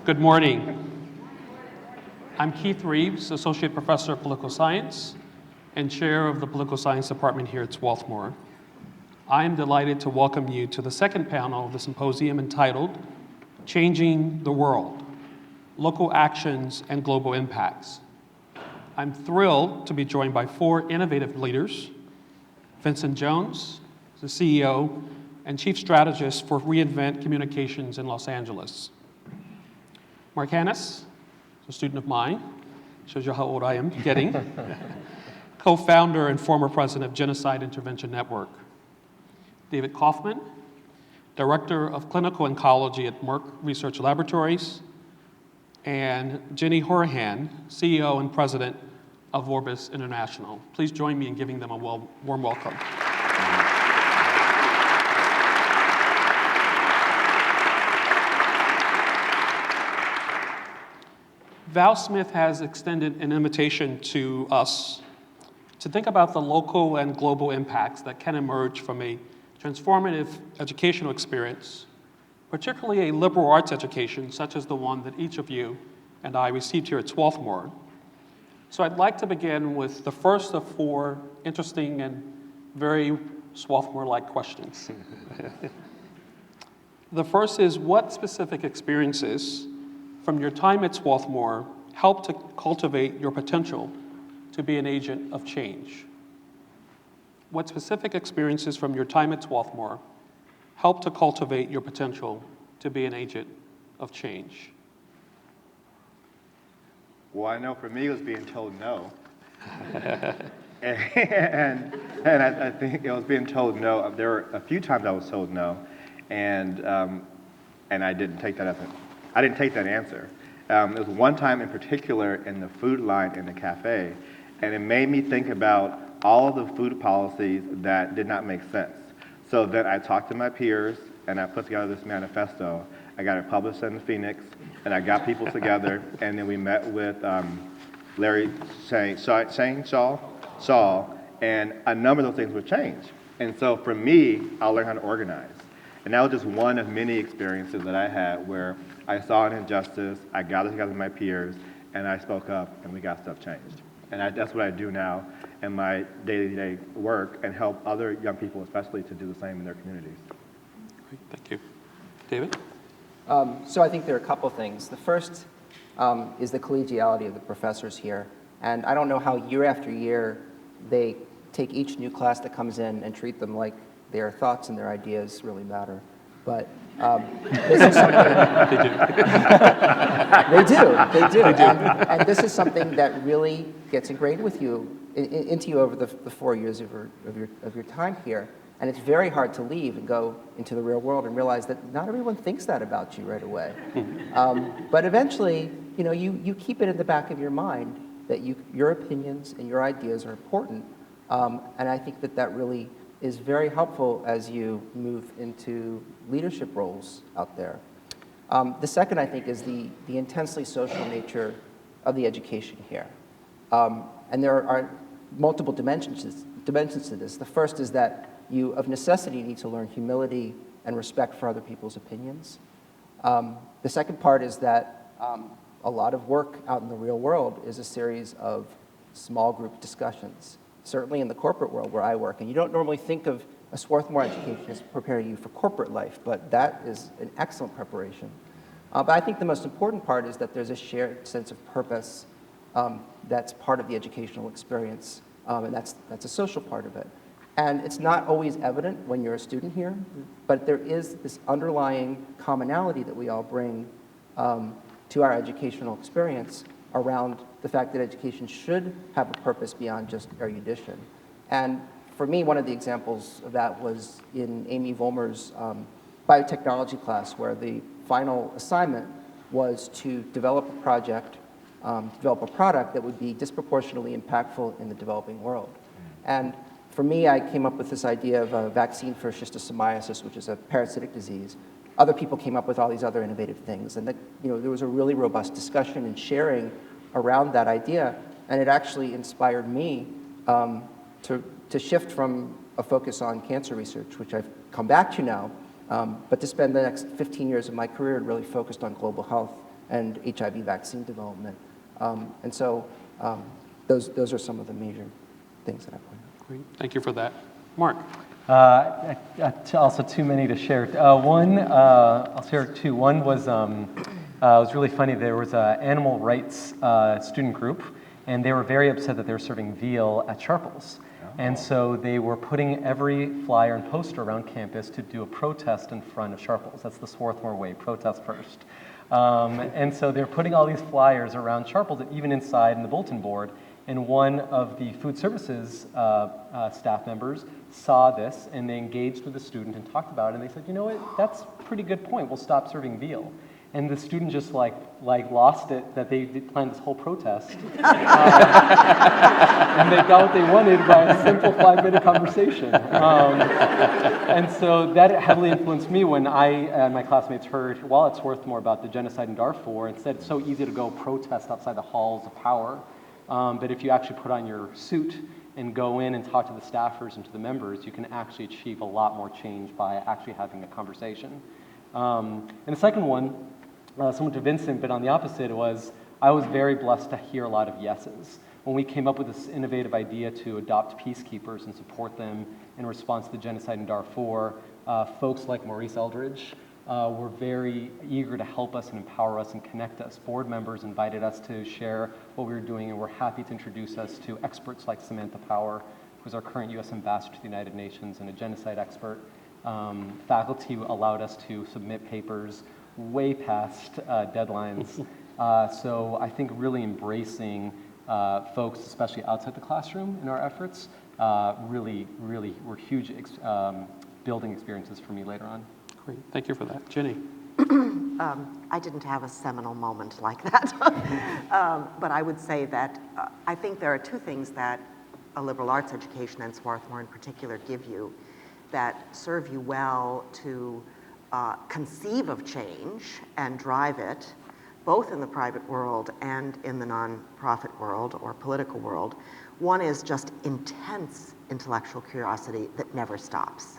Good morning. I'm Keith Reeves, Associate Professor of Political Science and Chair of the Political Science Department here at Swarthmore. I am delighted to welcome you to the second panel of the symposium entitled Changing the World, Local Actions and Global Impacts. I'm thrilled to be joined by four innovative leaders: Vincent Jones, the CEO and Chief Strategist for reInvent Communications in Los Angeles; Mark Hannes, a student of mine, shows you how old I am getting, co-founder and former president of Genocide Intervention Network; David Kaufman, Director of Clinical Oncology at Merck Research Laboratories; and Jenny Horahan, CEO and President of Orbis International. Please join me in giving them a warm welcome. Val Smith has extended an invitation to us to think about the local and global impacts that can emerge from a transformative educational experience, particularly a liberal arts education such as the one that each of you and I received here at Swarthmore. So I'd like to begin with the first of four interesting and very Swarthmore-like questions. The first is, what specific experiences from your time at Swarthmore help to cultivate your potential to be an agent of change? What specific experiences from your time at Swarthmore help to cultivate your potential to be an agent of change? Well, I know for me it was being told no. and I think it was being told no. There were a few times I was told no, and I didn't take that answer. There was one time in particular in the food line in the cafe, and it made me think about all of the food policies that did not make sense. So then I talked to my peers, and I put together this manifesto. I got it published in the Phoenix, and I got people together, and then we met with Larry Shaw, and a number of those things would change. And so for me, I learned how to organize. And that was just one of many experiences that I had where I saw an injustice, I gathered together with my peers, and I spoke up, and we got stuff changed. And that's what I do now in my day-to-day work, and help other young people especially to do the same in their communities. Great, thank you. David? So I think there are a couple things. The first is the collegiality of the professors here. And I don't know how year after year they take each new class that comes in and treat them like their thoughts and their ideas really matter. But this is something... They do. And this is something that really gets ingrained with you, into you over the 4 years of your time here. And it's very hard to leave and go into the real world and realize that not everyone thinks that about you right away. But eventually, you keep it in the back of your mind that your opinions and your ideas are important. And I think that really is very helpful as you move into leadership roles out there. The second, I think, is the intensely social nature of the education here. And there are multiple dimensions to this. The first is that you, of necessity, need to learn humility and respect for other people's opinions. The second part is that a lot of work out in the real world is a series of small group discussions, certainly in the corporate world where I work. And you don't normally think of a Swarthmore education as preparing you for corporate life, but that is an excellent preparation. But I think the most important part is that there's a shared sense of purpose that's part of the educational experience, and that's a social part of it. And it's not always evident when you're a student here, but there is this underlying commonality that we all bring to our educational experience around the fact that education should have a purpose beyond just erudition. And for me, one of the examples of that was in Amy Vollmer's biotechnology class, where the final assignment was to develop a project, develop a product that would be disproportionately impactful in the developing world. And for me, I came up with this idea of a vaccine for schistosomiasis, which is a parasitic disease. Other people came up with all these other innovative things. And there was a really robust discussion and sharing around that idea. And it actually inspired me to shift from a focus on cancer research, which I've come back to now, but to spend the next 15 years of my career really focused on global health and HIV vaccine development. And so those are some of the major things that I point out. Great. Thank you for that. Mark? Also too many to share. One, I'll share two. One was, it was really funny. There was an animal rights student group, and they were very upset that they were serving veal at Sharples. And so they were putting every flyer and poster around campus to do a protest in front of Sharples. That's the Swarthmore way, protest first. And so they're putting all these flyers around Sharples, even inside in the bulletin board. And one of the food services staff members saw this, and they engaged with the student and talked about it. And they said, you know what, that's a pretty good point. We'll stop serving veal. And the student just like lost it that they planned this whole protest. And they got what they wanted by a simple 5-minute conversation. And so that heavily influenced me when I and my classmates heard, while at Swarthmore, about the genocide in Darfur, and said it's so easy to go protest outside the halls of power. But if you actually put on your suit and go in and talk to the staffers and to the members, you can actually achieve a lot more change by actually having a conversation. And the second one, somewhat to Vincent, but on the opposite, I was very blessed to hear a lot of yeses. When we came up with this innovative idea to adopt peacekeepers and support them in response to the genocide in Darfur, folks like Maurice Eldridge were very eager to help us and empower us and connect us. Board members invited us to share what we were doing, and we're happy to introduce us to experts like Samantha Power, who's our current U.S. ambassador to the United Nations and a genocide expert. Faculty allowed us to submit papers way past deadlines. So I think really embracing folks, especially outside the classroom in our efforts, really were huge building experiences for me later on. Great. Thank you for that. Jenny? I didn't have a seminal moment like that. But I would say that I think there are two things that a liberal arts education, and Swarthmore in particular, give you that serve you well to conceive of change and drive it, both in the private world and in the nonprofit world or political world. One is just intense intellectual curiosity that never stops.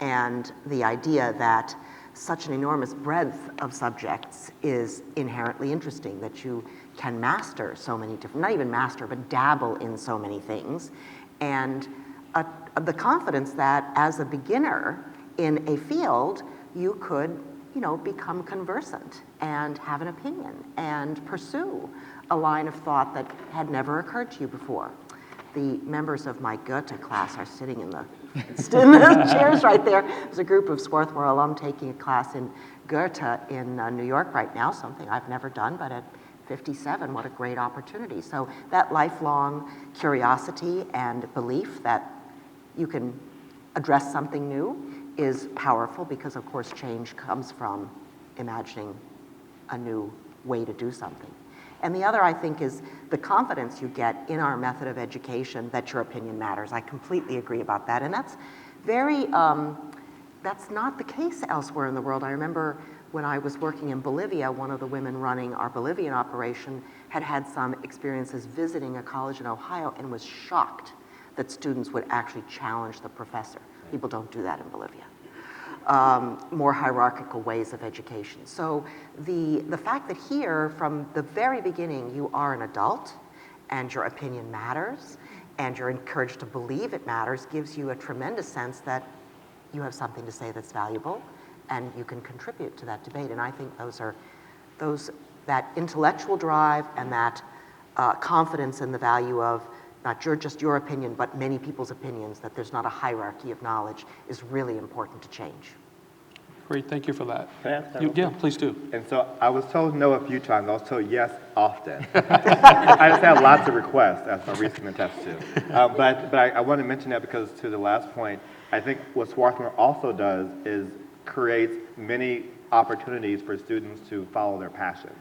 And the idea that such an enormous breadth of subjects is inherently interesting, that you can master so many different, not even master, but dabble in so many things. And the confidence that as a beginner in a field, you could, become conversant and have an opinion and pursue a line of thought that had never occurred to you before. The members of my Goethe class are sitting in the chairs right there. There's a group of Swarthmore alum taking a class in Goethe in New York right now, something I've never done, but at 57, what a great opportunity. So that lifelong curiosity and belief that you can address something new is powerful because, of course, change comes from imagining a new way to do something. And the other, I think, is the confidence you get in our method of education that your opinion matters. I completely agree about that. And that's that's not the case elsewhere in the world. I remember when I was working in Bolivia, one of the women running our Bolivian operation had some experiences visiting a college in Ohio and was shocked that students would actually challenge the professor. People don't do that in Bolivia. More hierarchical ways of education. So the fact that here, from the very beginning, you are an adult and your opinion matters and you're encouraged to believe it matters gives you a tremendous sense that you have something to say that's valuable and you can contribute to that debate. And I think that intellectual drive and that confidence in the value of not just your opinion, but many people's opinions, that there's not a hierarchy of knowledge, is really important to change. Great, thank you for that. Can I ask that? Yeah, please do. And so I was told no a few times. I was told yes often. I just had lots of requests, as my recent attest to. But I want to mention that because to the last point, I think what Swarthmore also does is creates many opportunities for students to follow their passions.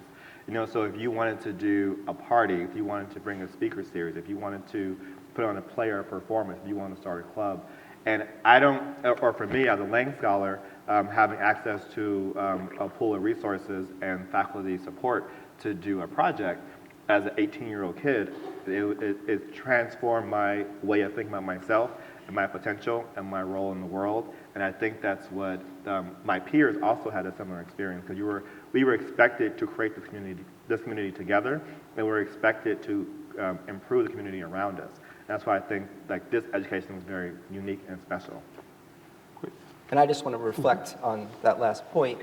So if you wanted to do a party, if you wanted to bring a speaker series, if you wanted to put on a play or a performance, if you want to start a club, and or for me as a Lang Scholar, having access to a pool of resources and faculty support to do a project as an 18-year-old kid, it transformed my way of thinking about myself my potential and my role in the world. And I think that's what my peers also had a similar experience, because we were expected to create this community together, and we were expected to improve the community around us. That's why I think like this education is very unique and special. And I just want to reflect on that last point.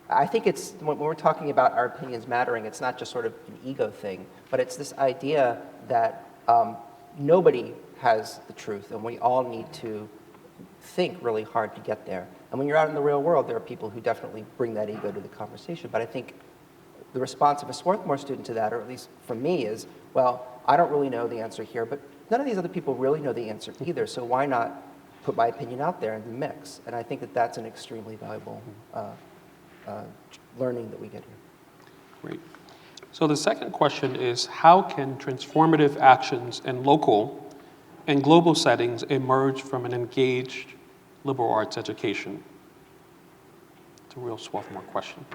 I think it's, when we're talking about our opinions mattering, it's not just sort of an ego thing, but it's this idea that nobody has the truth, and we all need to think really hard to get there. And when you're out in the real world, there are people who definitely bring that ego to the conversation. But I think the response of a Swarthmore student to that, or at least from me, is, well, I don't really know the answer here, but none of these other people really know the answer either, so why not put my opinion out there in the mix? And I think that that's an extremely valuable learning that we get here. Great. So the second question is, how can transformative actions in local and global settings emerge from an engaged liberal arts education? It's a real Swarthmore question.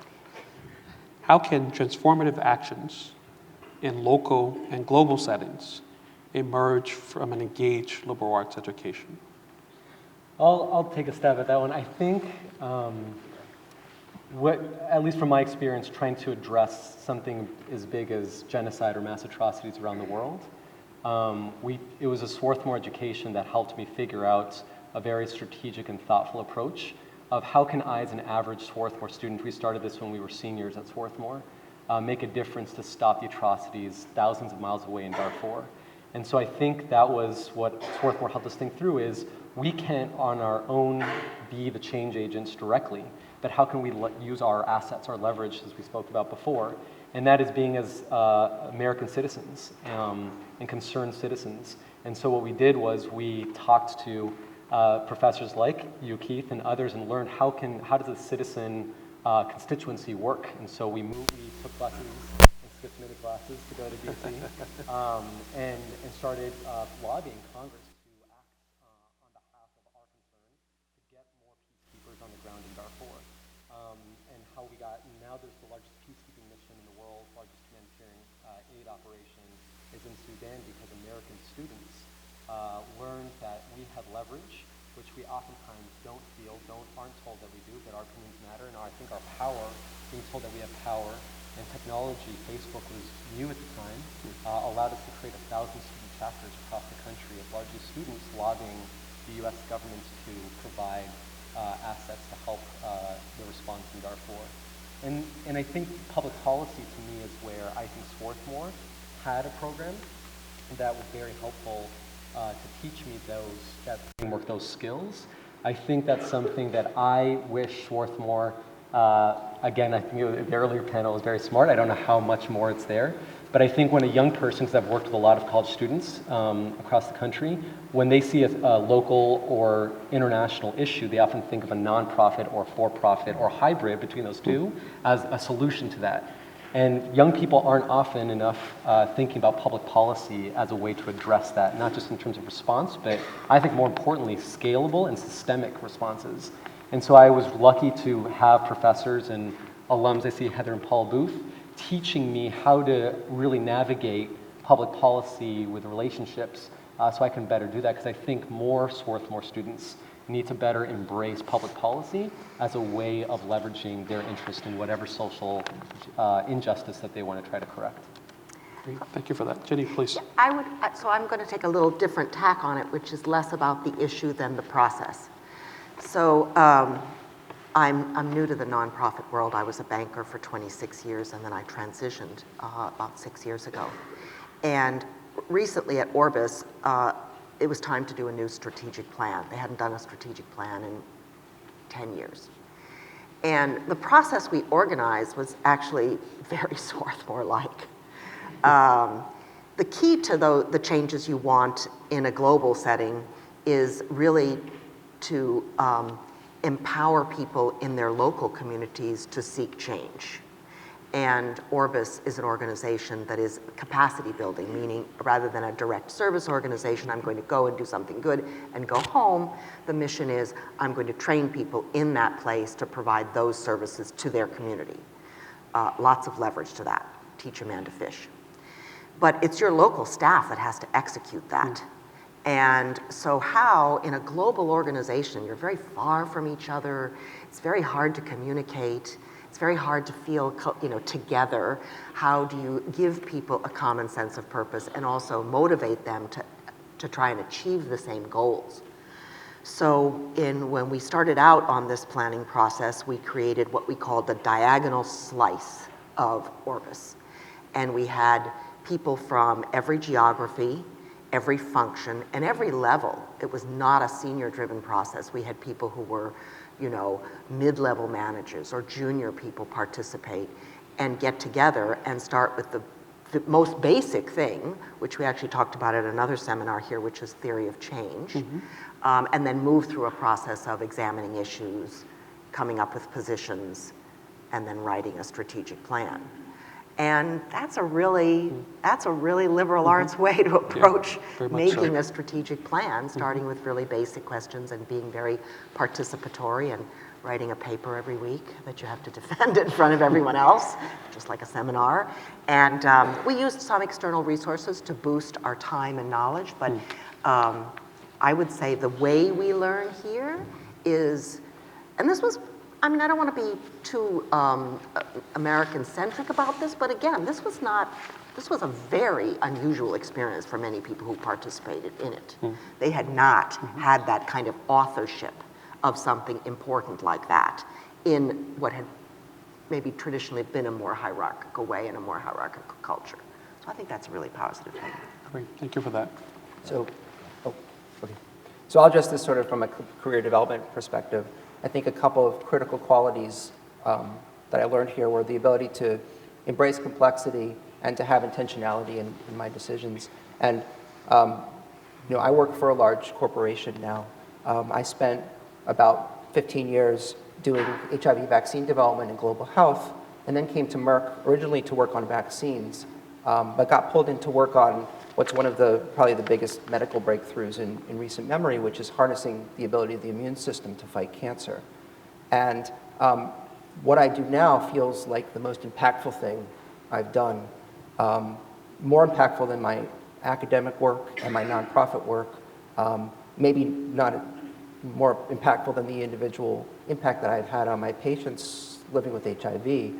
How can transformative actions in local and global settings emerge from an engaged liberal arts education? I'll take a stab at that one. I think, at least from my experience, trying to address something as big as genocide or mass atrocities around the world, it was a Swarthmore education that helped me figure out a very strategic and thoughtful approach of how can I, as an average Swarthmore student, we started this when we were seniors at Swarthmore, make a difference to stop the atrocities thousands of miles away in Darfur. And so I think that was what Swarthmore helped us think through is, we can't on our own be the change agents directly, but how can we use our assets, our leverage, as we spoke about before, and that is being as American citizens and concerned citizens. And so what we did was we talked to professors like you, Keith, and others, and learned how does a citizen constituency work. And so we took buses and skipped many classes to go to DC, and started lobbying Congress to act on behalf of our concern to get more peacekeepers on the ground in Darfur. And how we got, now there's the largest peacekeeping mission in the world, largest humanitarian aid operation is in Sudan, because American students learned that we have leverage, which we oftentimes aren't told that we do, but our opinions matter, and I think our power, being told that we have power, and technology, Facebook was new at the time, allowed us to create 1,000 student chapters across the country of largely students lobbying the U.S. government to provide assets to help the response in Darfur. And I think public policy to me is where I think Swarthmore had a program that was very helpful to teach me that framework, those skills. I think that's something that I wish Swarthmore, again, I think the earlier panel was very smart. I don't know how much more it's there. But I think when a young person, because I've worked with a lot of college students across the country, when they see a local or international issue, they often think of a nonprofit or for-profit or hybrid between those two as a solution to that. And young people aren't often enough thinking about public policy as a way to address that, not just in terms of response, but I think more importantly, scalable and systemic responses. And so I was lucky to have professors and alums, I see Heather and Paul Booth, teaching me how to really navigate public policy with relationships so I can better do that, because I think more Swarthmore students need to better embrace public policy as a way of leveraging their interest in whatever social injustice that they want to try to correct. Great. Thank you for that. Jenny, please. So I'm going to take a little different tack on it, which is less about the issue than the process. So I'm new to the nonprofit world. I was a banker for 26 years, and then I transitioned about 6 years ago. And recently at Orbis, it was time to do a new strategic plan. They hadn't done a strategic plan in 10 years. And the process we organized was actually very Swarthmore-like. The key to the changes you want in a global setting is really to empower people in their local communities to seek change. And Orbis is an organization that is capacity building, meaning rather than a direct service organization, I'm going to go and do something good and go home. The mission is I'm going to train people in that place to provide those services to their community. Lots of leverage to that. Teach a man to fish. But it's your local staff that has to execute that. And so how, in a global organization, you're very far from each other, it's very hard to communicate, it's very hard to feel together. How do you give people a common sense of purpose and also motivate them to try and achieve the same goals? So when we started out on this planning process, we created what we called the diagonal slice of Orbis. And we had people from every geography, every function, and every level. It was not a senior-driven process. We had people who were, mid-level managers or junior people participate and get together and start with the most basic thing, which we actually talked about at another seminar here, which is theory of change, and then move through a process of examining issues, coming up with positions, and then writing a strategic plan. And that's a really liberal arts way to approach very much so. making a strategic plan, starting with really basic questions and being very participatory and writing a paper every week that you have to defend in front of everyone else, just like a seminar. And we used some external resources to boost our time and knowledge, but I would say the way we learn here is, and this was, I don't want to be too American-centric about this, but again, this was a very unusual experience for many people who participated in it. They had not had that kind of authorship of something important like that in what had maybe traditionally been a more hierarchical way and a more hierarchical culture. So I think that's a really positive thing. Great, thank you for that. So, okay. So I'll address this sort of from a career development perspective. I think a couple of critical qualities that I learned here were the ability to embrace complexity and to have intentionality in my decisions. And I work for a large corporation now. I spent about 15 years doing HIV vaccine development and global health, and then came to Merck originally to work on vaccines, but got pulled into work on what's one of probably the biggest medical breakthroughs in recent memory, which is harnessing the ability of the immune system to fight cancer. And what I do now feels like the most impactful thing I've done, more impactful than my academic work and my nonprofit work, maybe not more impactful than the individual impact that I've had on my patients living with HIV.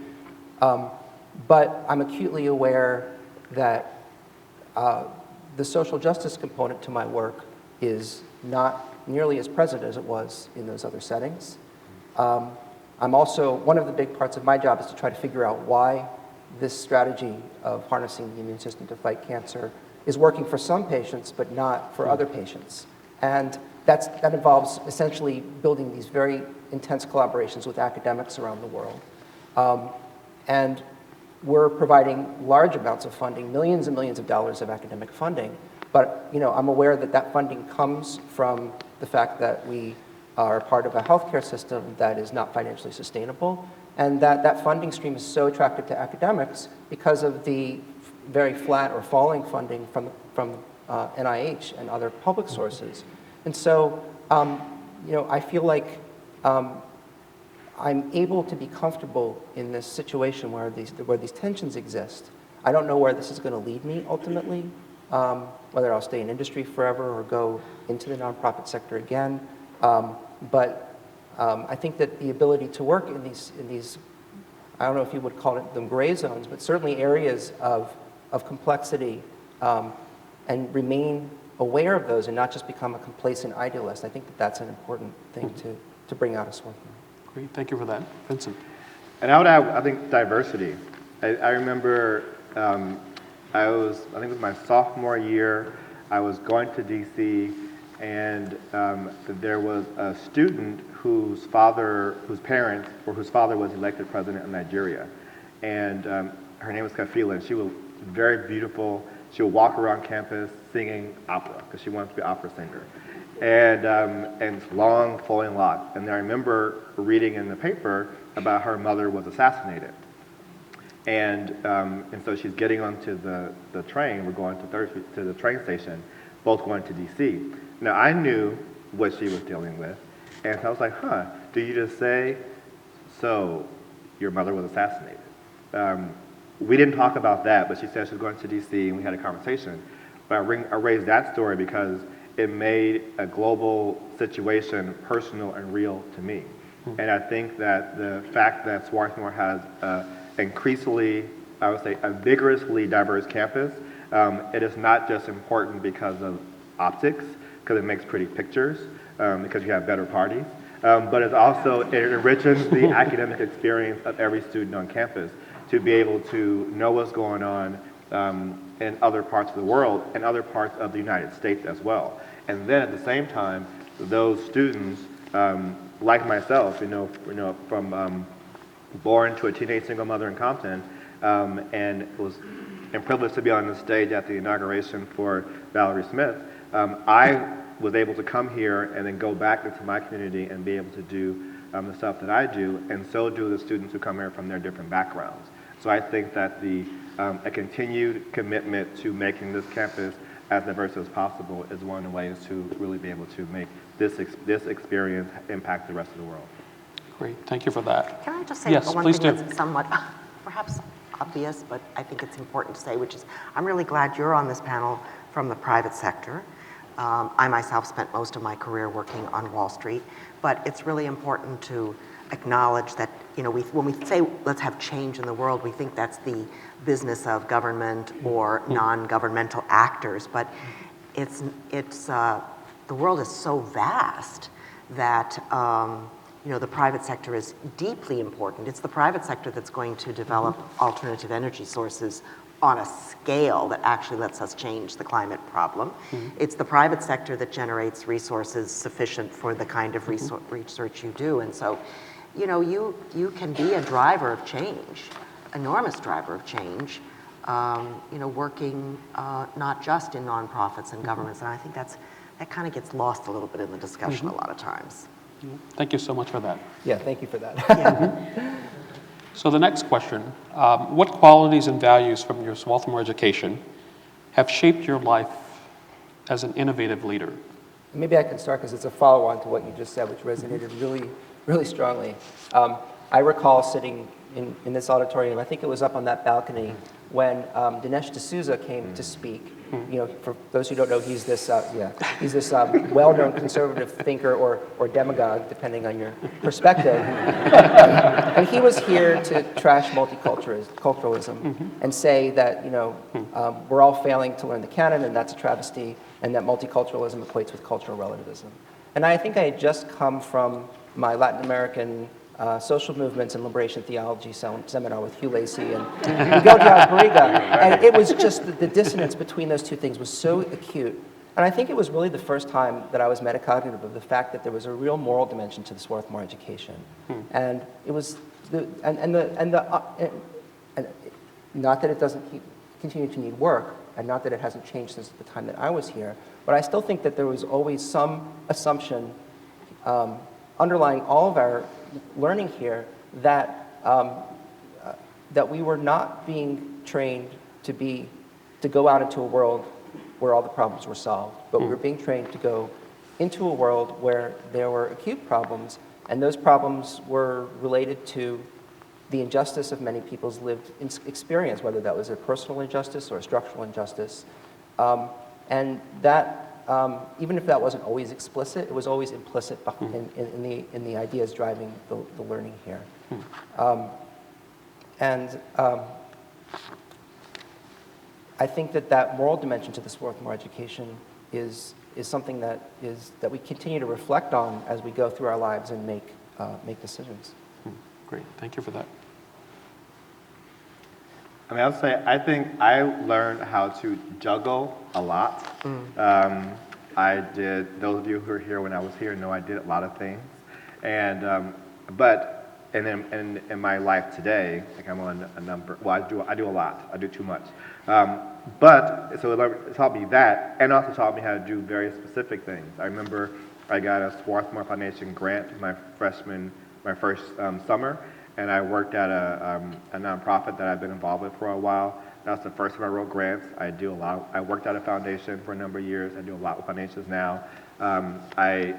But I'm acutely aware that the social justice component to my work is not nearly as present as it was in those other settings. I'm also, one of the big parts of my job is to try to figure out why this strategy of harnessing the immune system to fight cancer is working for some patients, but not for other patients. And that involves essentially building these very intense collaborations with academics around the world. And we're providing large amounts of funding, millions and millions of dollars of academic funding. But I'm aware that funding comes from the fact that we are part of a healthcare system that is not financially sustainable, and that funding stream is so attractive to academics because of the very flat or falling funding from NIH and other public sources. And so, I feel like I'm able to be comfortable in this situation where these tensions exist. I don't know where this is going to lead me ultimately, whether I'll stay in industry forever or go into the nonprofit sector again. But I think that the ability to work in these, I don't know if you would call them gray zones, but certainly areas of complexity, and remain aware of those and not just become a complacent idealist. I think that's an important thing to bring out of Swarthmore. Great, thank you for that. Vincent. And I would add, I think, diversity. I remember I think it was my sophomore year, I was going to DC, and there was a student whose father was elected president of Nigeria. And her name was Kafila, and she was very beautiful. She would walk around campus singing opera, because she wanted to be an opera singer. And long flowing locks. And I remember reading in the paper about her mother was assassinated. And so she's getting onto the train. We're going to the train station, both going to DC. Now, I knew what she was dealing with. And so I was like, do you just say, so your mother was assassinated? We didn't talk about that, but she said she was going to DC, and we had a conversation. But I raised that story because it made a global situation personal and real to me. And I think that the fact that Swarthmore has increasingly, I would say, a vigorously diverse campus, it is not just important because of optics, because it makes pretty pictures, because you have better parties, but it also it enriches the academic experience of every student on campus to be able to know what's going on in other parts of the world and other parts of the United States as well. And then at the same time, those students, like myself, from born to a teenage single mother in Compton, and was privileged to be on the stage at the inauguration for Valerie Smith, I was able to come here and then go back into my community and be able to do the stuff that I do, and so do the students who come here from their different backgrounds. So I think that a continued commitment to making this campus as diverse as possible is one of the ways to really be able to make this experience impact the rest of the world. Great, thank you for that. Can I just say Yes, one please thing do. that's somewhat perhaps obvious, but I think it's important to say, which is I'm really glad you're on this panel from the private sector. I myself spent most of my career working on Wall Street, but it's really important to acknowledge that, when we say let's have change in the world, we think that's the business of government or non-governmental actors, but the world is so vast that the private sector is deeply important. It's the private sector that's going to develop alternative energy sources on a scale that actually lets us change the climate problem. It's the private sector that generates resources sufficient for the kind of research you do. And so, you can be a driver of change, enormous driver of change, working not just in nonprofits and governments. And I think that kind of gets lost a little bit in the discussion a lot of times. Thank you so much for that. Yeah, thank you for that. So the next question, what qualities and values from your Swarthmore education have shaped your life as an innovative leader? Maybe I can start because it's a follow-on to what you just said, which resonated really, really strongly. I recall sitting in this auditorium, I think it was up on that balcony, when Dinesh D'Souza came to speak. For those who don't know, he's this well-known conservative thinker or demagogue, depending on your perspective. And he was here to trash multiculturalism and say that we're all failing to learn the canon, and that's a travesty, and that multiculturalism equates with cultural relativism. And I think I had just come from my Latin American social movements and liberation theology seminar with Hugh Lacey and Miguel Diaz-Barriga, and it was just the dissonance between those two things was so acute. And I think it was really the first time that I was metacognitive of the fact that there was a real moral dimension to the Swarthmore education, and it was not that it doesn't continue to need work, and not that it hasn't changed since the time that I was here, but I still think that there was always some assumption underlying all of our learning here that we were not being trained to go out into a world where all the problems were solved, but we were being trained to go into a world where there were acute problems, and those problems were related to the injustice of many people's lived experience, whether that was a personal injustice or a structural injustice, and that. Even if that wasn't always explicit, it was always implicit in the ideas driving the learning here. I think that moral dimension to the Swarthmore education is something that we continue to reflect on as we go through our lives and make decisions. Great, thank you for that. I think I learned how to juggle a lot. Those of you who were here when I was here know I did a lot of things. And in my life today, like I'm on a number, well, I do a lot. I do too much. So it taught me that, and also taught me how to do very specific things. I remember I got a Swarthmore Foundation grant my first summer, and I worked at a nonprofit that I've been involved with for a while. That was the first time I wrote grants. I worked at a foundation for a number of years. I do a lot with foundations now. I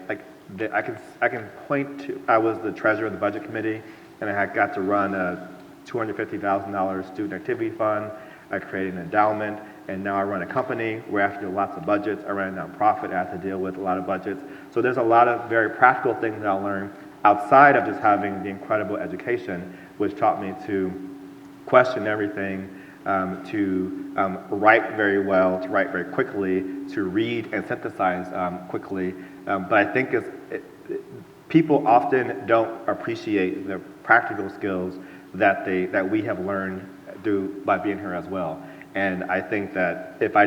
can point to, I was the treasurer of the budget committee, and I got to run a $250,000 student activity fund. I created an endowment. and now I run a company where I have to do lots of budgets. I run a nonprofit, I have to deal with a lot of budgets. So there's a lot of very practical things that I learned outside of just having the incredible education, which taught me to question everything, to write very well, to write very quickly, to read and synthesize quickly. But I think people often don't appreciate the practical skills that we have learned by being here as well. And I think that if I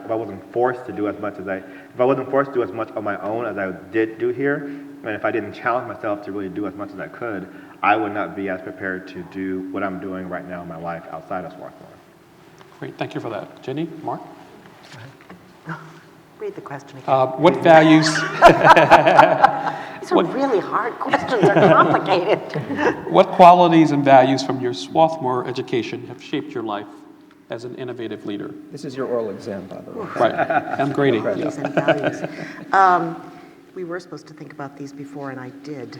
wasn't forced to do as much on my own as I did do here, and if I didn't challenge myself to really do as much as I could, I would not be as prepared to do what I'm doing right now in my life outside of Swarthmore. Great, thank you for that. Jenny, Mark? Read the question again. What values, These are really hard questions. They're complicated. what qualities and values from your Swarthmore education have shaped your life as an innovative leader? This is your oral exam, by the way. Right, I'm grading. Yeah. Values and values. We were supposed to think about these before, and I did.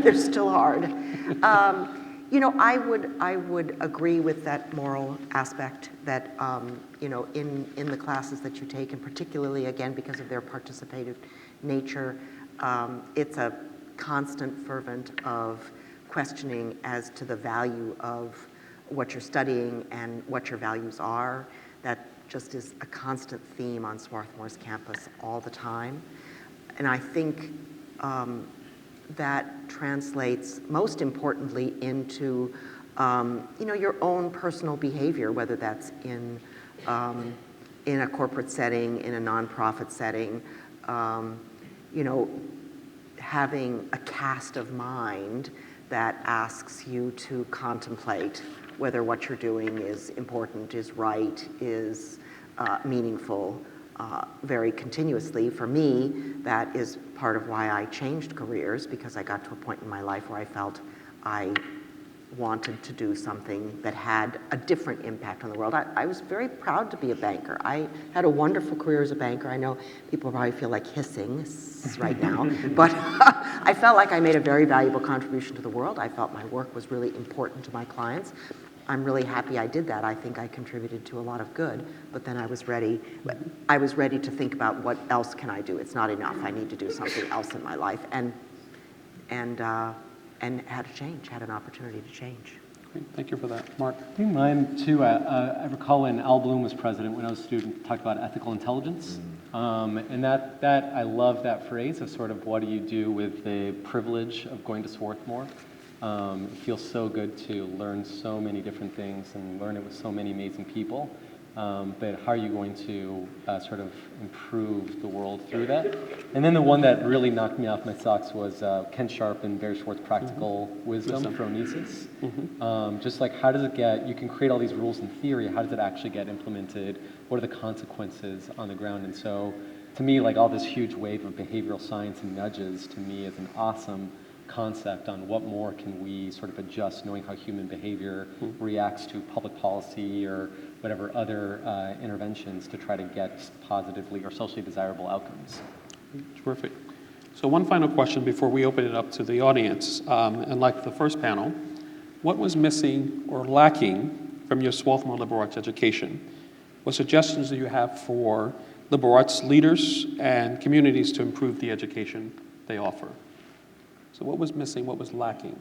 They're still hard. You know, I would agree with that moral aspect that, you know, in the classes that you take, and particularly, again, because of their participative nature, it's a constant fervent of questioning as to the value of what you're studying and what your values are. That just is a constant theme on Swarthmore's campus all the time. And I think that translates most importantly into you know, your own personal behavior, whether that's in a corporate setting, in a nonprofit setting, you know, having a cast of mind that asks you to contemplate whether what you're doing is important, is right, is meaningful, very continuously. For me, that is part of why I changed careers, because I got to a point in my life where I felt I wanted to do something that had a different impact on the world. I was very proud to be a banker. I had a wonderful career as a banker. I know people probably feel like hissing right now, but I felt like I made a very valuable contribution to the world. I felt my work was really important to my clients. I'm really happy I did that. I think I contributed to a lot of good, but then I was ready to think about what else can I do. It's not enough. I need to do something else in my life, and had to change, had an opportunity to change. Great, thank you for that. Mark? I think mine too. I recall when Al Bloom was president, when I was a student, talked about ethical intelligence, and that I love that phrase of sort of what do you do with the privilege of going to Swarthmore. It feels so good to learn so many different things and learn it with so many amazing people. But how are you going to sort of improve the world through that? And then the one that really knocked me off my socks was Ken Sharp and Barry Schwartz' Practical Wisdom for Onesis. Just like how does it get, you can create all these rules in theory, how does it actually get implemented? What are the consequences on the ground? And so to me, like all this huge wave of behavioral science and nudges to me is an awesome concept on what more can we sort of adjust, knowing how human behavior reacts to public policy or whatever other interventions to try to get positively or socially desirable outcomes. Terrific. So one final question before we open it up to the audience. And like the first panel, what was missing or lacking from your Swarthmore liberal arts education? What suggestions do you have for liberal arts leaders and communities to improve the education they offer? So what was missing, what was lacking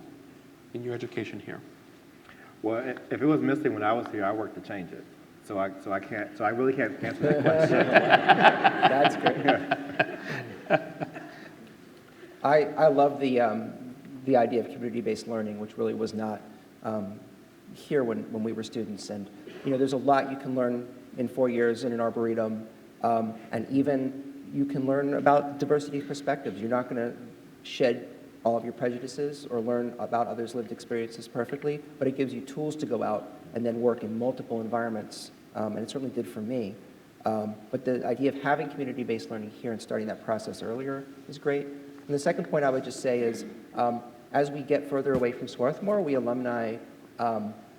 in your education here? Well, if it was missing when I was here, I worked to change it. So I really can't answer that question. That's great. I love the idea of community-based learning, which really was not here when we were students. And you know, there's a lot you can learn in 4 years in an arboretum, and even you can learn about diversity of perspectives. You're not going to shed all of your prejudices or learn about others' lived experiences perfectly, but it gives you tools to go out and then work in multiple environments, and it certainly did for me. But the idea of having community-based learning here and starting that process earlier is great. And the second point I would just say is, as we get further away from Swarthmore, we alumni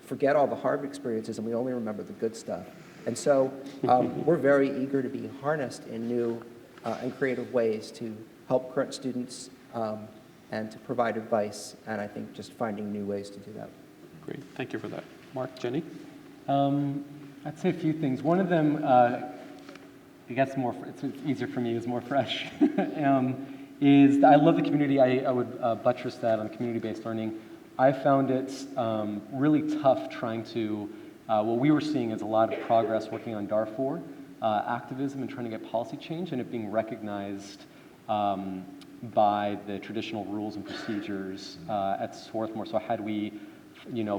forget all the hard experiences and we only remember the good stuff. And so we're very eager to be harnessed in new and creative ways to help current students and to provide advice, and I think just finding new ways to do that. Great, thank you for that. Mark, Jenny? I'd say a few things. One of them, I guess it's easier for me, is more fresh, is I love the community. I would buttress that on community-based learning. I found it really tough trying to, what we were seeing is a lot of progress working on Darfur activism and trying to get policy change, and it being recognized by the traditional rules and procedures at Swarthmore. So had we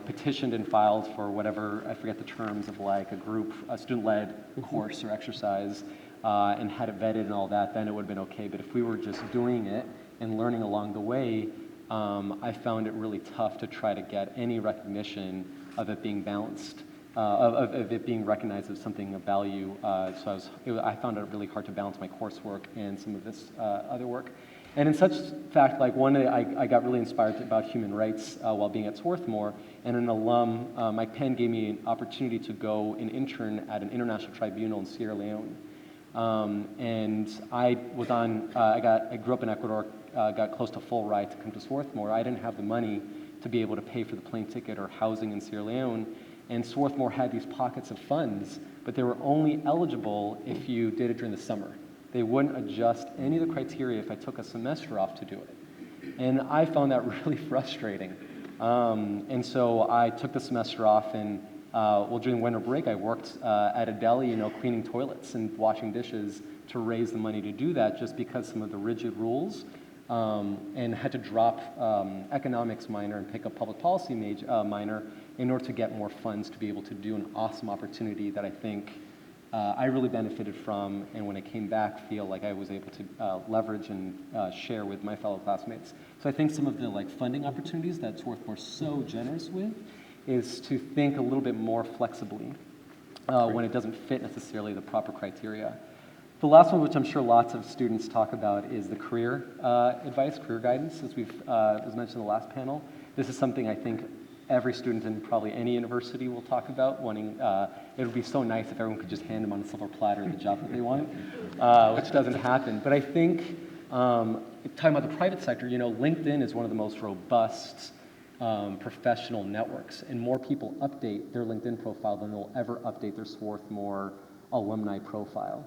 petitioned and filed for whatever, I forget the terms of like a student-led course or exercise, and had it vetted and all that, then it would have been okay. But if we were just doing it and learning along the way, I found it really tough to try to get any recognition of it being balanced, of it being recognized as something of value. So I found it really hard to balance my coursework and some of this other work. And in such fact, like I got really inspired about human rights while being at Swarthmore, and an alum, Mike Penn, gave me an opportunity to go and intern at an international tribunal in Sierra Leone. And I was I grew up in Ecuador, got close to full ride to come to Swarthmore. I didn't have the money to be able to pay for the plane ticket or housing in Sierra Leone, and Swarthmore had these pockets of funds, but they were only eligible if you did it during the summer. They wouldn't adjust any of the criteria if I took a semester off to do it. And I found that really frustrating. And so I took the semester off, and during winter break, I worked at a deli, cleaning toilets and washing dishes to raise the money to do that, just because some of the rigid rules, and had to drop economics minor and pick up public policy minor in order to get more funds to be able to do an awesome opportunity that I think I really benefited from, and when I came back, feel like I was able to leverage and share with my fellow classmates. So I think some of the funding opportunities that Swarthmore is so generous with is to think a little bit more flexibly when it doesn't fit necessarily the proper criteria. The last one, which I'm sure lots of students talk about, is the career advice, career guidance, as was mentioned in the last panel. This is something I think every student in probably any university will talk about, wanting, it would be so nice if everyone could just hand them on a silver platter the job that they want, which doesn't happen. But I think, talking about the private sector, LinkedIn is one of the most robust professional networks, and more people update their LinkedIn profile than they'll ever update their Swarthmore alumni profile.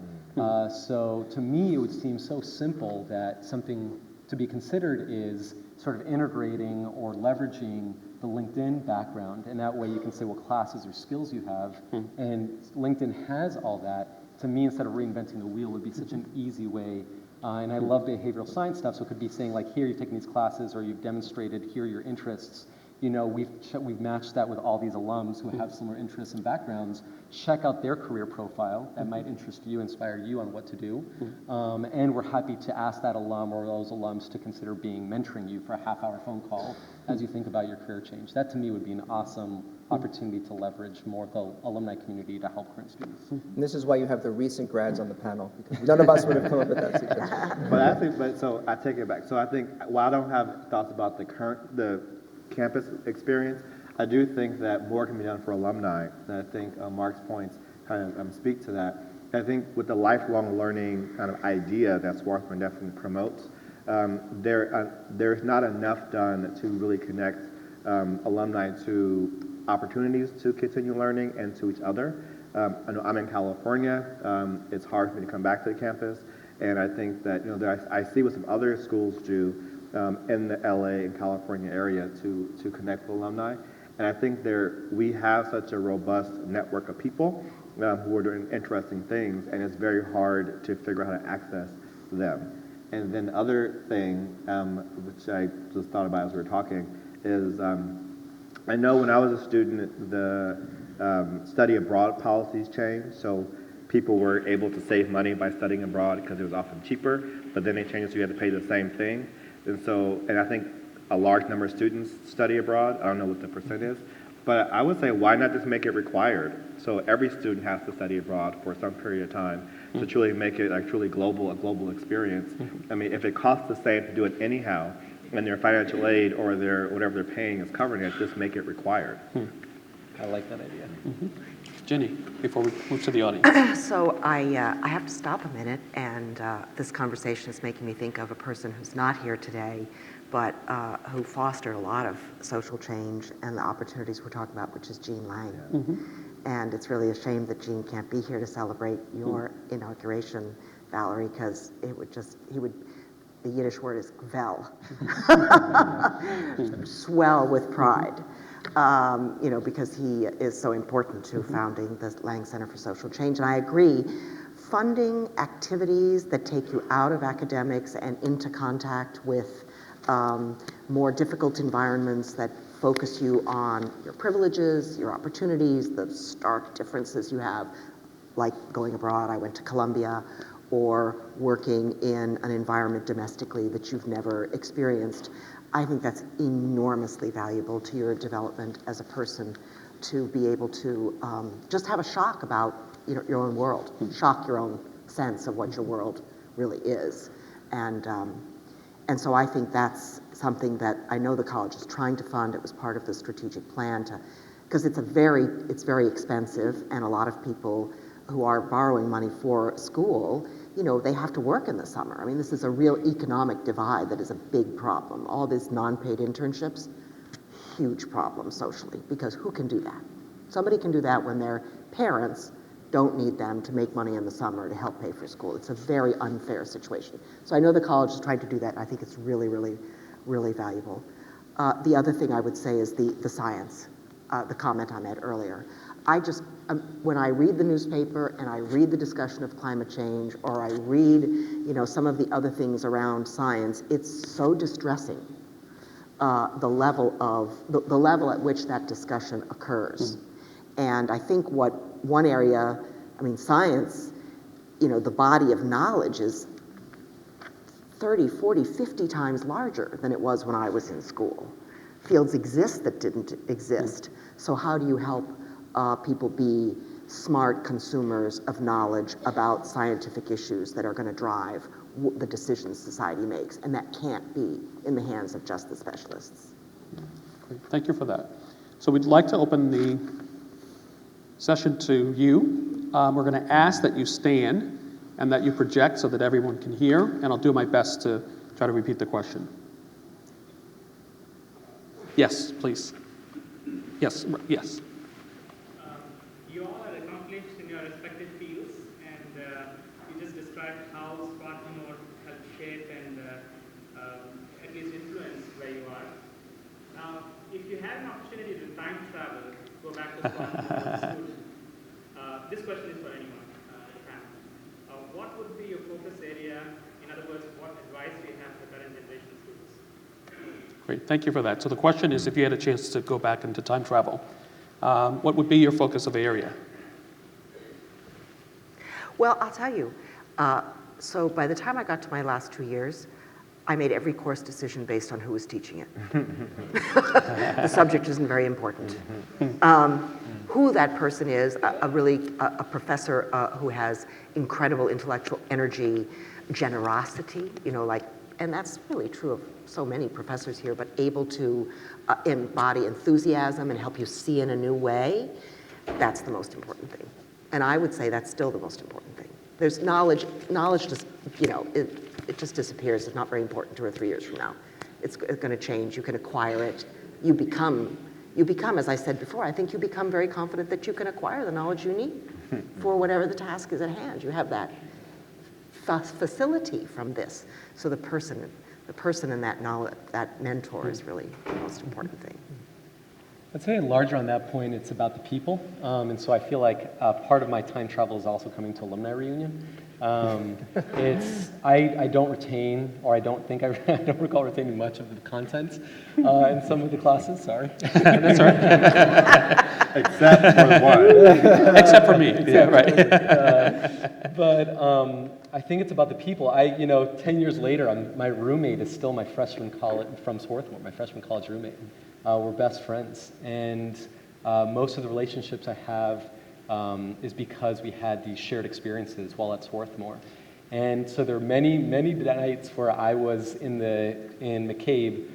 So to me, it would seem so simple that something to be considered is sort of integrating or leveraging the LinkedIn background, and that way you can say what classes or skills you have, and LinkedIn has all that. To me, instead of reinventing the wheel, would be such an easy way. And I love behavioral science stuff, so it could be saying like, here you've taken these classes, or you've demonstrated, here are your interests. We've matched that with all these alums who have similar interests and backgrounds. Check out their career profile. That might interest you, inspire you on what to do. And we're happy to ask that alum or those alums to consider mentoring you for a half-hour phone call as you think about your career change. That to me would be an awesome opportunity to leverage more of the alumni community to help current students. And this is why you have the recent grads on the panel, because none of us would have come up with that suggestion. So I take it back. So I think, while I don't have thoughts about the campus experience, I do think that more can be done for alumni. And I think Mark's points kind of speak to that. I think with the lifelong learning kind of idea that Swarthmore definitely promotes, there's not enough done to really connect alumni to opportunities to continue learning and to each other. I know I'm in California. It's hard for me to come back to the campus, and I think that I see what some other schools do in the LA and California area to connect with alumni. And I think we have such a robust network of people who are doing interesting things, and it's very hard to figure out how to access them. And then the other thing, which I just thought about as we were talking, is I know when I was a student, the study abroad policies changed. So people were able to save money by studying abroad because it was often cheaper, but then they changed it so you had to pay the same thing. And I think a large number of students study abroad. I don't know what the percent is, but I would say, why not just make it required? So every student has to study abroad for some period of time to truly make it like truly a global experience. I mean, if it costs the same to do it anyhow, and their financial aid or whatever they're paying is covering it, just make it required. I like that idea. Jenny, before we move to the audience. So I have to stop a minute, and this conversation is making me think of a person who's not here today, but who fostered a lot of social change and the opportunities we're talking about, which is Jean Lang. And it's really a shame that Gene can't be here to celebrate your inauguration, Valerie, because the Yiddish word is vel, swell with pride, because he is so important to founding the Lang Center for Social Change. And I agree, funding activities that take you out of academics and into contact with more difficult environments that focus you on your privileges, your opportunities, the stark differences you have, like going abroad. I went to Columbia, or working in an environment domestically that you've never experienced. I think that's enormously valuable to your development as a person, to be able to just have a shock about your own world, shock your own sense of what your world really is. And so I think that's something that I know the college is trying to fund. It was part of the strategic plan because it's very expensive, and a lot of people who are borrowing money for school, they have to work in the summer. I mean, this is a real economic divide that is a big problem. All these non-paid internships, huge problem socially, because who can do that? Somebody can do that when their parents don't need them to make money in the summer to help pay for school. It's a very unfair situation. So I know the college is trying to do that, and I think it's really, really, really valuable. The other thing I would say is the science, the comment I made earlier. When I read the newspaper and I read the discussion of climate change, or I read, some of the other things around science, it's so distressing, the level at which that discussion occurs. And I think one area, science, the body of knowledge is 30, 40, 50 times larger than it was when I was in school. Fields exist that didn't exist. So how do you help people be smart consumers of knowledge about scientific issues that are going to drive the decisions society makes? And that can't be in the hands of just the specialists. Great. Thank you for that. So we'd like to open the session to you. We're going to ask that you stand and that you project so that everyone can hear, and I'll do my best to try to repeat the question. Yes, please. Yes. You all are accomplished in your respective fields, and you just described how Swarthmore helped shape and at least influence where you are. Now, if you had an opportunity to time travel, go back to Swarthmore as a student, this question is for anyone. What would be your focus area? In other words, what advice do you have for current generation students? Great, thank you for that. So the question is, if you had a chance to go back into time travel, what would be your focus of area? Well, I'll tell you. So by the time I got to my last 2 years, I made every course decision based on who was teaching it. The subject isn't very important. Who that person is, a professor who has incredible intellectual energy, generosity, and that's really true of so many professors here, but able to embody enthusiasm and help you see in a new way, that's the most important thing. And I would say that's still the most important thing. There's knowledge just, it just disappears. It's not very important 2 or 3 years from now. It's going to change. You can acquire it. You become, as I said before, I think you become very confident that you can acquire the knowledge you need for whatever the task is at hand. You have that facility from this. So the person and that knowledge, that mentor is really the most important thing. I'd say larger on that point, it's about the people. And so I feel like part of my time travel is also coming to alumni reunion. I don't retain, or I don't think I don't recall retaining much of the content in some of the classes, sorry. That's all right. Except for one. Except for me, yeah, right. But I think it's about the people. 10 years later, my roommate is still my freshman college, from Swarthmore, my freshman college roommate. We're best friends, and most of the relationships I have is because we had these shared experiences while at Swarthmore. And so there are many, many nights where I was in McCabe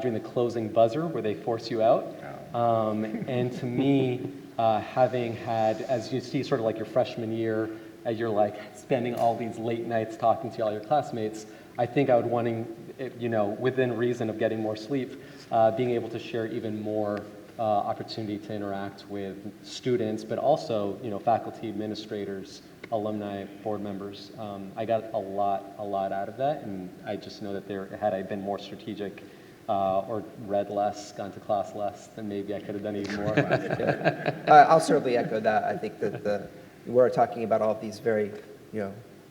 during the closing buzzer where they force you out. And to me, having had, as you see sort of like your freshman year, as you're like spending all these late nights talking to all your classmates, I think I would within reason of getting more sleep, being able to share even more opportunity to interact with students, but also, faculty, administrators, alumni, board members. I got a lot out of that, and I just know that had I been more strategic or read less, gone to class less, then maybe I could have done even more. I'll certainly echo that. I think that we're talking about all of these very,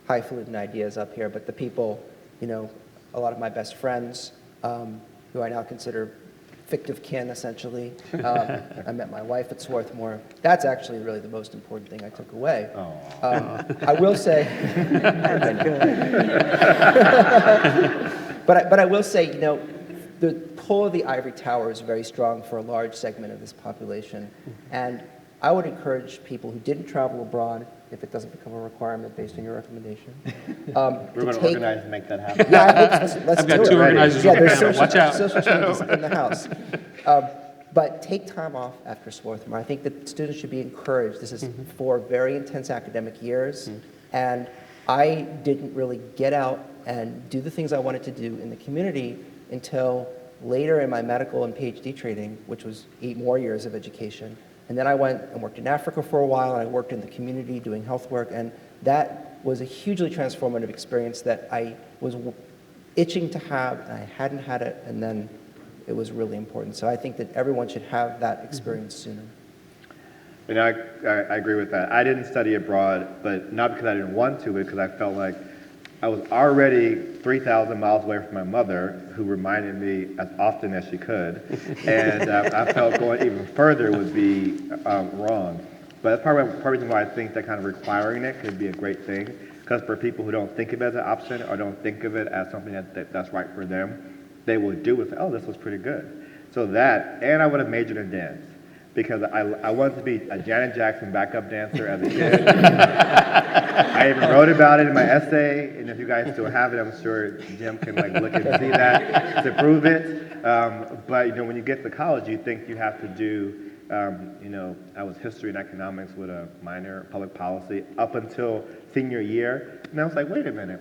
highfalutin ideas up here, but the people, a lot of my best friends, who I now consider fictive kin, essentially. I met my wife at Swarthmore. That's actually really the most important thing I took away. I will say, but I will say, the pull of the ivory tower is very strong for a large segment of this population, and I would encourage people who didn't travel abroad, if it doesn't become a requirement based on your recommendation. We're going to organize and make that happen. Yeah, let's I've got do it. two organizers on the there's panel. Watch out. social changes in the house. But take time off after Swarthmore. I think that students should be encouraged. This is 4 very intense academic years, and I didn't really get out and do the things I wanted to do in the community until later in my medical and PhD training, which was 8 more years of education. And then I went and worked in Africa for a while, and I worked in the community doing health work, and that was a hugely transformative experience that I was itching to have, and I hadn't had it, and then it was really important. So I think that everyone should have that experience sooner. I agree with that. I didn't study abroad, but not because I didn't want to, but because I felt like I was already 3,000 miles away from my mother, who reminded me as often as she could, and I felt going even further would be wrong. But that's part of the reason why I think that kind of requiring it could be a great thing, because for people who don't think of it as an option or don't think of it as something that's right for them, they will do it and say, oh, this was pretty good. So that, and I would have majored in dance, because I wanted to be a Janet Jackson backup dancer as a kid. I even wrote about it in my essay, and if you guys still have it, I'm sure Jim can look and see that to prove it. But when you get to college, you think you have to do, I was history and economics with a minor in public policy up until senior year, and I was like, wait a minute,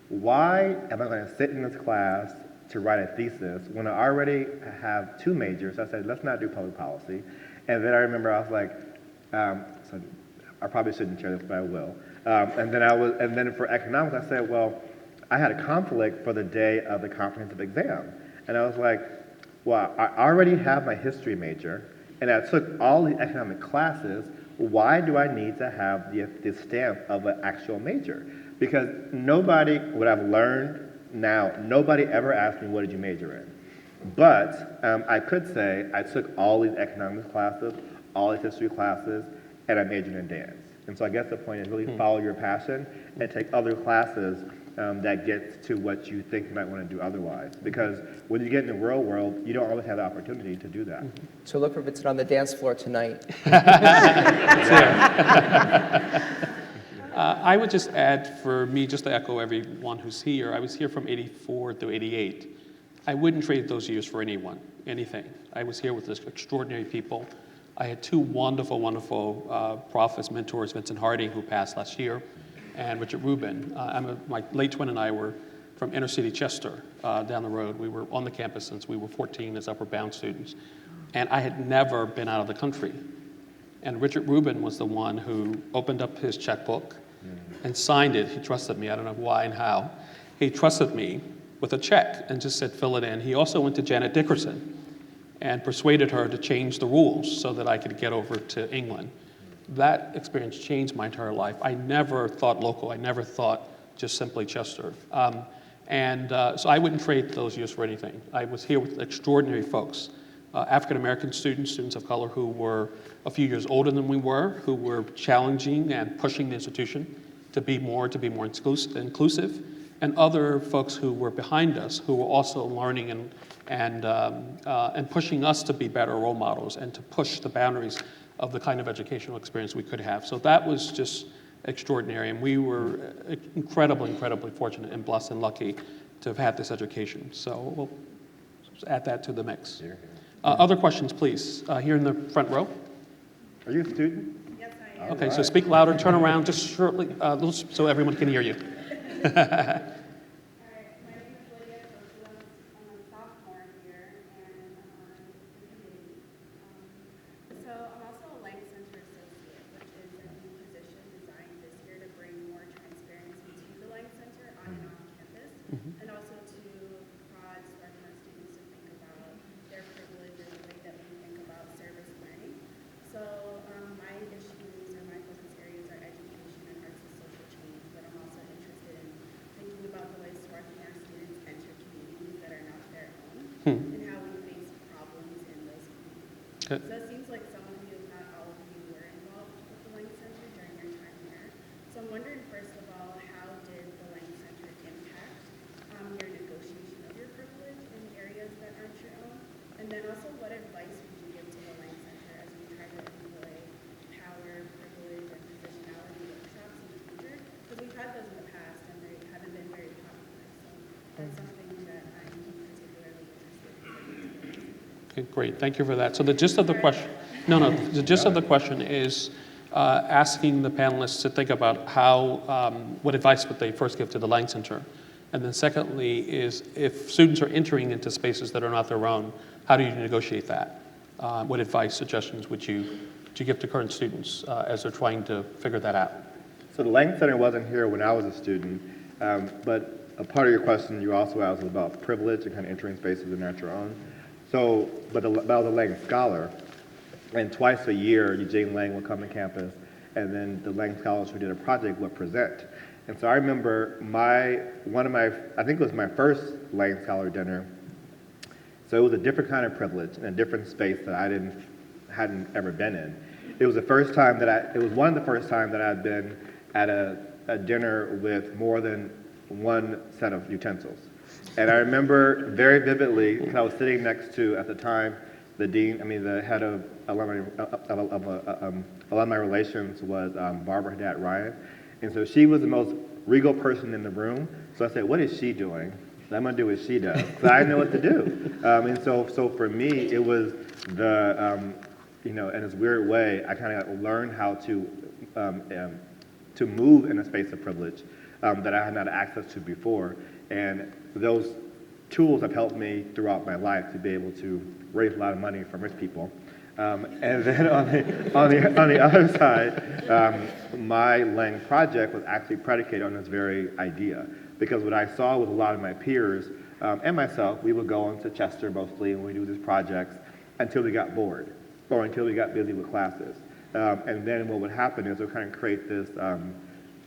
why am I going to sit in this class to write a thesis when I already have 2 majors? I said, let's not do public policy. And then I remember I was like, so I probably shouldn't share this, but I will. And then for economics, I said, well, I had a conflict for the day of the comprehensive exam. And I was like, well, I already have my history major, and I took all the economic classes. Why do I need to have the stamp of an actual major? Because what I've learned now, nobody ever asked me, what did you major in? But I could say I took all these economics classes, all these history classes, and I majored in dance. And so I guess the point is really follow your passion and take other classes that get to what you think you might want to do otherwise. Because when you get in the real world, you don't always have the opportunity to do that. So look for Vincent on the dance floor tonight. I would just add, for me, just to echo everyone who's here, I was here from 84 through 88. I wouldn't trade those years for anything. I was here with this extraordinary people. I had 2 wonderful, wonderful prophets, mentors, Vincent Harding, who passed last year, and Richard Rubin. My late twin and I were from inner city Chester, down the road. We were on the campus since we were 14 as Upward Bound students. And I had never been out of the country. And Richard Rubin was the one who opened up his checkbook and signed it. He trusted me. I don't know why and how. He trusted me with a check and just said, fill it in. He also went to Janet Dickerson and persuaded her to change the rules so that I could get over to England. That experience changed my entire life. I never thought local. I never thought just simply Chester. So I wouldn't trade those years for anything. I was here with extraordinary folks, African-American students of color who were a few years older than we were, who were challenging and pushing the institution to be more inclusive, and other folks who were behind us who were also learning and pushing us to be better role models and to push the boundaries of the kind of educational experience we could have. So that was just extraordinary, and we were incredibly, incredibly fortunate and blessed and lucky to have had this education. So we'll add that to the mix. Other questions, please. Here in the front row. Are you a student? Yes, I am. Okay, so speak louder, turn around, just shortly, so everyone can hear you. All right, my name is Lydia Kosulas. I'm a sophomore here, and I'm and how we face problems in those communities. Okay. So it seems like some of you, if not all of you, were involved with the Lang Center during your time here. So I'm wondering, first of all, how did the Lang Center impact your negotiation of your privilege in areas that aren't your own? And then also, what advice would you give to the Lang Center as we try to employ power, privilege, and positionality workshops in the future? Because we've had those in the past, and they haven't been very popular. So that's something that I'm particularly interested in. Okay, great, thank you for that. So the gist of the question, the gist of the question is asking the panelists to think about how, what advice would they first give to the Lang Center? And then secondly is if students are entering into spaces that are not their own, how do you negotiate that? What advice, suggestions would you give to current students as they're trying to figure that out? So the Lang Center wasn't here when I was a student, but a part of your question you also asked was about privilege and kind of entering spaces that are not your own. So, but I was a Lang Scholar, and twice a year Eugene Lang would come to campus, and then the Lang Scholars who did a project would present. And so I remember I think it was my first Lang Scholar dinner. So it was a different kind of privilege and a different space that I hadn't ever been in. It was the first time it was one of the first times that I'd been at a dinner with more than one set of utensils. And I remember very vividly, because I was sitting next to, at the time, the head of alumni relations was Barbara Haddad Ryan. And so she was the most regal person in the room. So I said, what is she doing? I'm going to do what she does, because I know what to do. And so for me, it was in this weird way, I kind of learned how to move in a space of privilege that I had not access to before. And those tools have helped me throughout my life to be able to raise a lot of money from rich people. And then on the other side, my Lang project was actually predicated on this very idea. Because what I saw with a lot of my peers and myself, we would go into Chester mostly and we do these projects until we got bored or until we got busy with classes. And then what would happen is it would kind of create this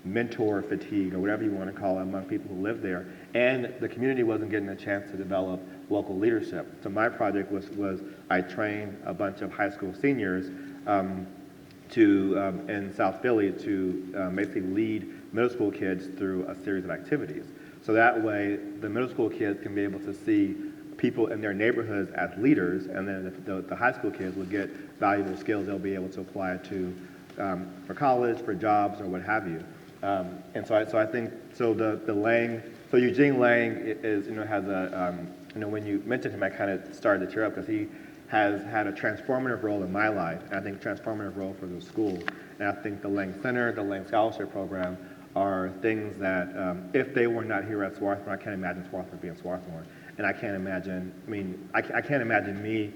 mentor fatigue or whatever you want to call it among people who live there. And the community wasn't getting a chance to develop local leadership. So my project was I trained a bunch of high school seniors in South Philly to basically lead middle school kids through a series of activities. So that way the middle school kids can be able to see people in their neighborhoods as leaders, and then the high school kids would get valuable skills they'll be able to apply to for college, for jobs, or what have you. And so I think the Lang. So Eugene Lang is has a when you mentioned him, I kind of started to tear up because he has had a transformative role in my life, and I think transformative role for the school. And I think the Lang Center, the Lang Scholarship Program, are things that if they were not here at Swarthmore, I can't imagine Swarthmore being Swarthmore. And I can't imagine. I can't imagine me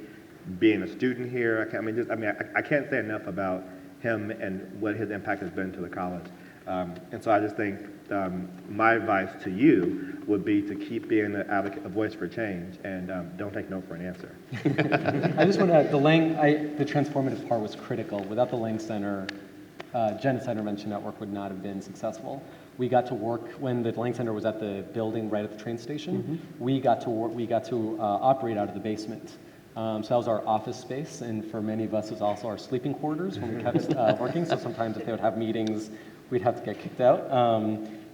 being a student here. I can't say enough about him and what his impact has been to the college. And so I just think my advice to you would be to keep being an advocate, a voice for change, and don't take no for an answer. I just want to add, the transformative part was critical. Without the Lang Center, Genocide Intervention Network would not have been successful. We got to work, when the Lang Center was at the building right at the train station, we got to operate out of the basement. So that was our office space, and for many of us, it was also our sleeping quarters when we kept working. So sometimes if they would have meetings, we'd have to get kicked out.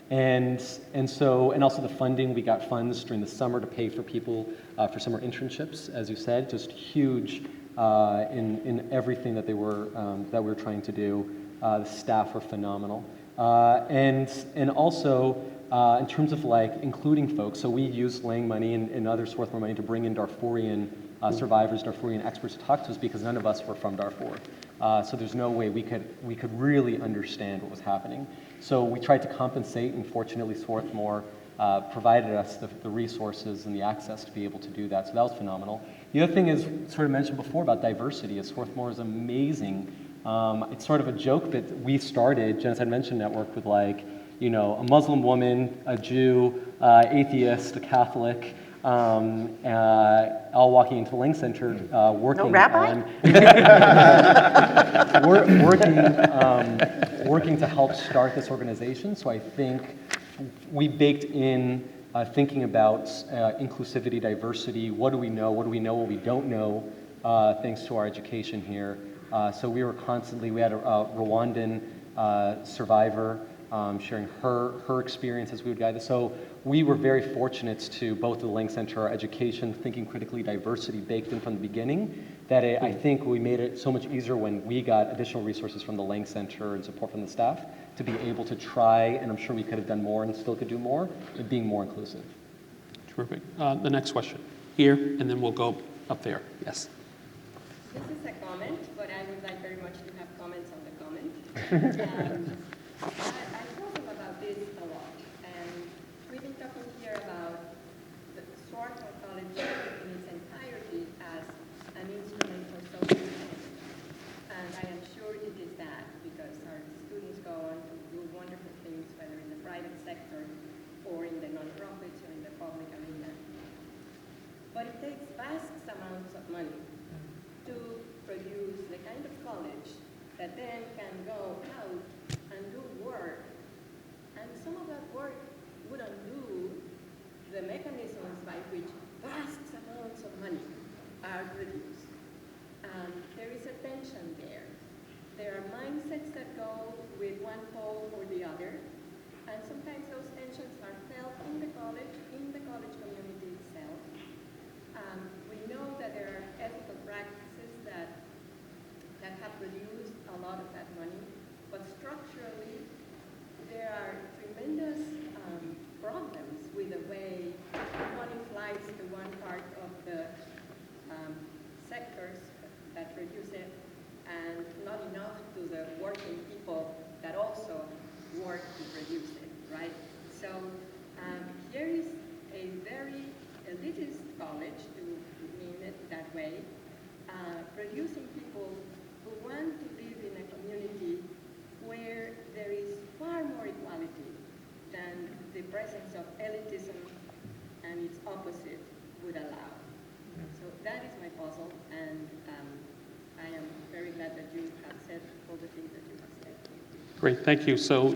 And also the funding, we got funds during the summer to pay for people for summer internships, as you said, just huge in everything that we were trying to do. The staff were phenomenal. And also, in terms of including folks, so we used Lang money and other Swarthmore money to bring in Darfurian survivors, Darfurian experts to talk to us because none of us were from Darfur. So there's no way we could really understand what was happening. So we tried to compensate, and fortunately Swarthmore provided us the resources and the access to be able to do that. So that was phenomenal. The other thing is, sort of mentioned before about diversity, is Swarthmore is amazing. It's sort of a joke that we started Genocide Intervention Network with a Muslim woman, a Jew, atheist, a Catholic, all walking into the Lang Center, working No rabbi? working to help start this organization. So I think we baked in thinking about inclusivity, diversity, what do we know what we don't know, thanks to our education here. So we were constantly, we had a Rwandan survivor sharing her experience as we would guide this. So we were very fortunate to both at the Lang Center, our education, thinking critically, diversity baked in from the beginning, that I think we made it so much easier when we got additional resources from the Lang Center and support from the staff to be able to try, and I'm sure we could have done more and still could do more, in being more inclusive. Terrific. The next question, here, and then we'll go up there. Yes. This is a comment, but I would like very much to have comments on the comment. I told them about this a lot, and we've been talking here about the Swarthmore College in its entirety as an instrument for social change. And I am sure it is that, because our students go on to do wonderful things, whether in the private sector or in the nonprofits or in the public arena. But it takes vast amounts of money to produce the kind of college that then can go out and do work. And some of that work would undo the mechanisms by which vast amounts of money are produced. There is a tension there. There are mindsets that go with one pole or the other, and sometimes those tensions are felt in the college community itself. We know that there are ethical practices that have produced a lot of that money, but structurally there are tremendous problems with the way money flies to one part of the sectors that produce it, and not enough to the working people that also work to produce it, right? So here is a very elitist college, to name it that way, producing people who want to live in a community where there is far more equality than the presence of elitism and its opposite would allow. So that is my puzzle, and I am very glad that you have said all the things that you have said. Great, thank you. So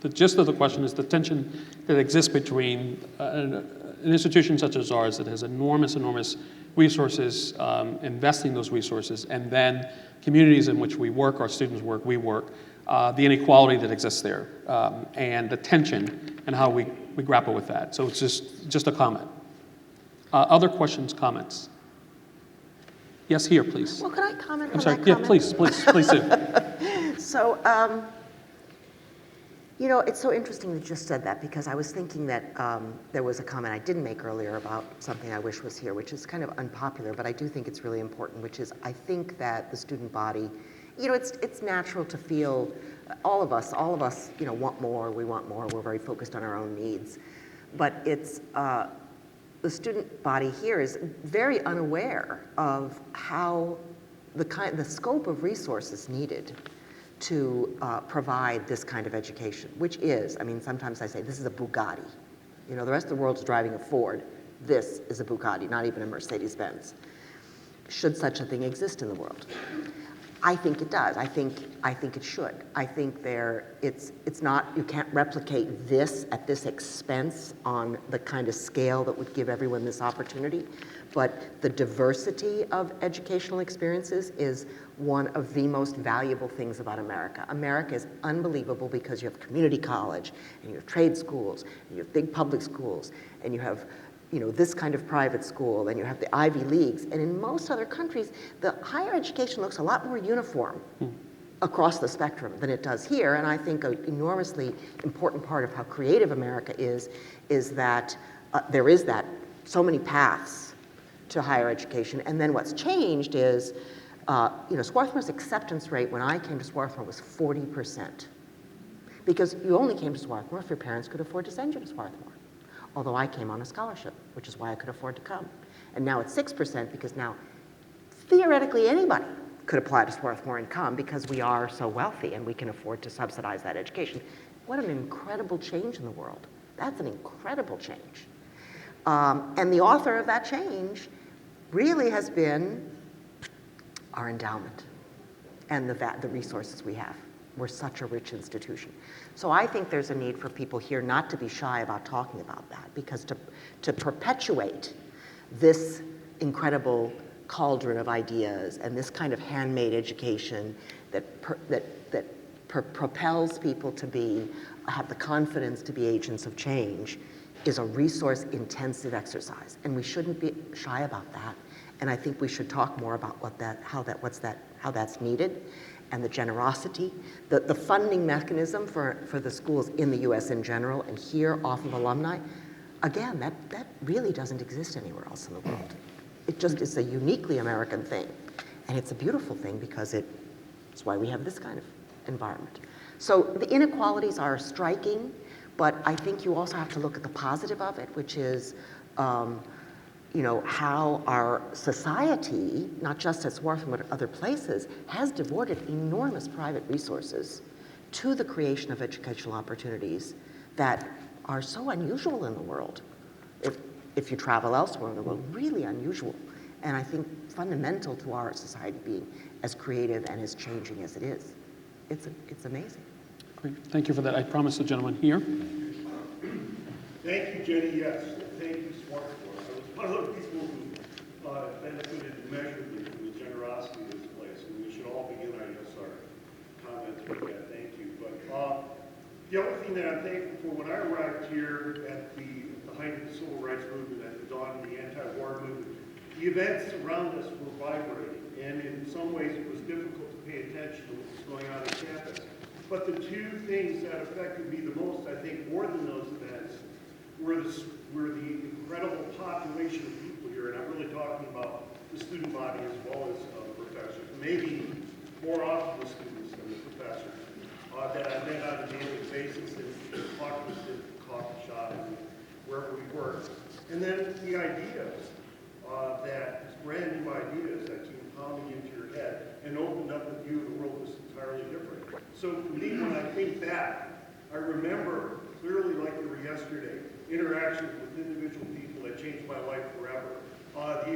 the gist of the question is the tension that exists between an institution such as ours that has enormous resources, investing those resources, and then communities in which we work, our students work, we work, the inequality that exists there, and the tension and how we grapple with that. So it's just a comment. Other questions, comments? Yes, here, please. Well, could I comment I'm on sorry, that yeah, comment? please do. So, you know, it's so interesting that you just said that, because I was thinking that there was a comment I didn't make earlier about something I wish was here, which is kind of unpopular, but I do think it's really important, which is I think that the student body, you know, it's natural to feel, all of us, you know, want more, we're very focused on our own needs. But it's, the student body here is very unaware of how the scope of resources needed to provide this kind of education, which is, I mean, sometimes I say, this is a Bugatti. You know, the rest of the world's driving a Ford. This is a Bugatti, not even a Mercedes-Benz. Should such a thing exist in the world? I think it does. I think it should. I think it's not, you can't replicate this at this expense on the kind of scale that would give everyone this opportunity. But the diversity of educational experiences is one of the most valuable things about America. America is unbelievable because you have community college, and you have trade schools, and you have big public schools, and you have, you know, this kind of private school, and you have the Ivy Leagues. And in most other countries, the higher education looks a lot more uniform across the spectrum than it does here. And I think an enormously important part of how creative America is that there is that, so many paths to higher education. And then what's changed is, you know, Swarthmore's acceptance rate when I came to Swarthmore was 40%. Because you only came to Swarthmore if your parents could afford to send you to Swarthmore. Although I came on a scholarship, which is why I could afford to come. And now it's 6% because now theoretically anybody could apply to Swarthmore and come because we are so wealthy and we can afford to subsidize that education. What an incredible change in the world. That's an incredible change. And the author of that change really has been our endowment and the resources we have. We're such a rich institution. So I think there's a need for people here not to be shy about talking about that, because to perpetuate this incredible cauldron of ideas and this kind of handmade education that propels people to have the confidence to be agents of change is a resource-intensive exercise, and we shouldn't be shy about that. And I think we should talk more about how that's needed, and the generosity, the funding mechanism for the schools in the U.S. in general, and here off of alumni. Again, that really doesn't exist anywhere else in the world. It just is a uniquely American thing, and it's a beautiful thing because it's why we have this kind of environment. So the inequalities are striking, but I think you also have to look at the positive of it, which is, how our society, not just at Swarthmore but other places, has devoted enormous private resources to the creation of educational opportunities that are so unusual in the world. If you travel elsewhere in the world, really unusual. And I think fundamental to our society being as creative and as changing as it is. It's amazing. Great. Thank you for that. I promise the gentleman here. Thank you, Jenny. Yes, thank you, Swarthmore. I was one of those people who benefited immeasurably from the generosity of this place, and we should all begin, I guess, our comments with that. Thank you. But the other thing that I'm thankful for, when I arrived here at the height of the civil rights movement, at the dawn of the anti-war movement, the events around us were vibrating, and in some ways it was difficult to pay attention to what was going on campus. But the two things that affected me the most, I think, more than those events, were the incredible population of people here, and I'm really talking about the student body as well as the professors, maybe more often the students than the professors, that I met on a daily basis and talked with at the coffee shop and wherever we worked. And then the ideas, brand new ideas that came pounding into your head and opened up a view of the world that's entirely different. So for me, when I think back, I remember clearly like it were yesterday, interactions with individual people that changed my life forever. The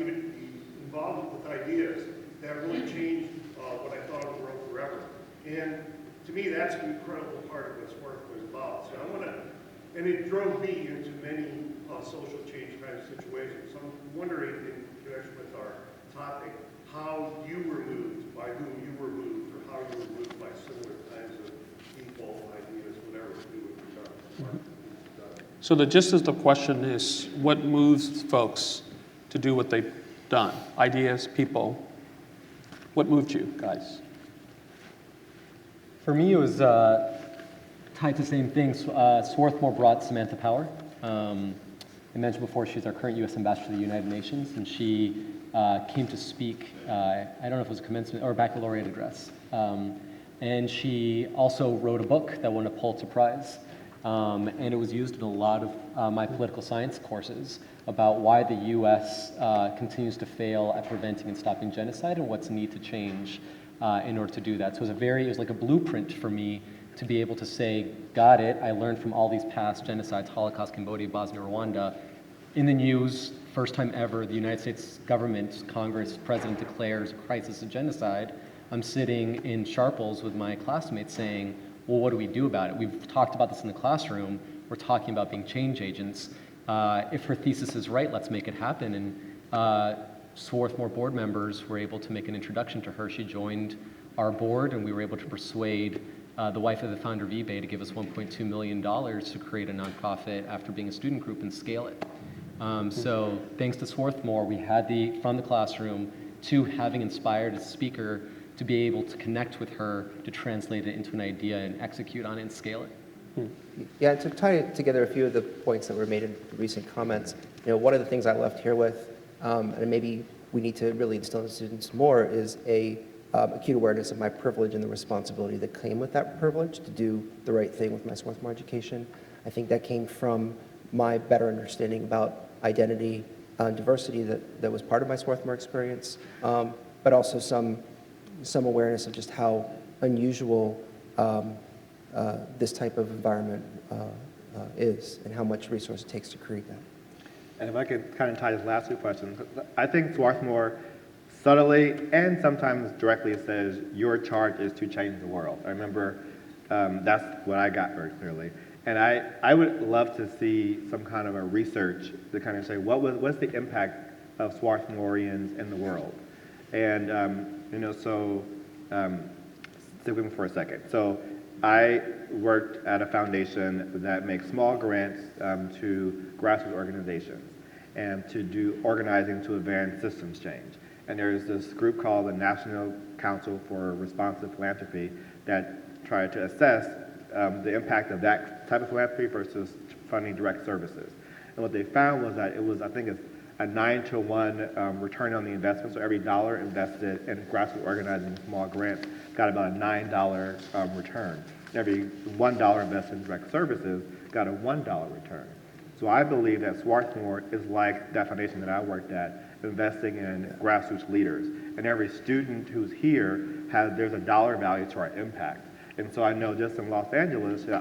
involvement with ideas that really changed what I thought of the world forever. And to me, that's an incredible part of what Swarthmore is about. So and it drove me into many social change kind of situations. So I'm wondering, in connection with our topic, how you were moved, by whom you were moved, or how you were moved by similar kinds of people, ideas, whatever to do with your job. So the gist of the question is, what moves folks to do what they've done? Ideas, people. What moved you, guys? For me, it was tied to the same thing. Swarthmore brought Samantha Power. I mentioned before, she's our current U.S. ambassador to the United Nations, and she came to speak, I don't know if it was a commencement or a baccalaureate address. And she also wrote a book that won a Pulitzer Prize. And it was used in a lot of my political science courses about why the U.S. Continues to fail at preventing and stopping genocide and what's need to change in order to do that. So it was like a blueprint for me to be able to say, got it, I learned from all these past genocides, Holocaust, Cambodia, Bosnia, Rwanda. In the news, first time ever, the United States government, Congress, president declares a crisis of genocide. I'm sitting in Sharples with my classmates saying, well, what do we do about it? We've talked about this in the classroom. We're talking about being change agents. If her thesis is right, let's make it happen. And Swarthmore board members were able to make an introduction to her. She joined our board, and we were able to persuade the wife of the founder of eBay to give us $1.2 million to create a nonprofit after being a student group and scale it. So thanks to Swarthmore, we had from the classroom to having inspired a speaker to be able to connect with her, to translate it into an idea and execute on it and scale it. Yeah, to tie together a few of the points that were made in the recent comments, one of the things I left here with, and maybe we need to really instill in students more, is a acute awareness of my privilege and the responsibility that came with that privilege to do the right thing with my Swarthmore education. I think that came from my better understanding about identity and diversity that was part of my Swarthmore experience, but also some awareness of just how unusual this type of environment is and how much resource it takes to create that. And if I could kind of tie this last two questions, I think Swarthmore subtly and sometimes directly says, your charge is to change the world. I remember that's what I got very clearly. And I would love to see some kind of a research to kind of say, what's the impact of Swarthmorians in the world? And, stick with me for a second. So I worked at a foundation that makes small grants to grassroots organizations and to do organizing to advance systems change. And there's this group called the National Council for Responsive Philanthropy that tried to assess the impact of that type of philanthropy versus funding direct services. And what they found was that it was, I think, a 9-to-1 return on the investment. So every dollar invested in grassroots organizing and small grants got about a $9 return. Every $1 invested in direct services got a $1 return. So I believe that Swarthmore is like that foundation that I worked at, investing in grassroots leaders. And every student who's here, there's a dollar value to our impact. And so I know just in Los Angeles, there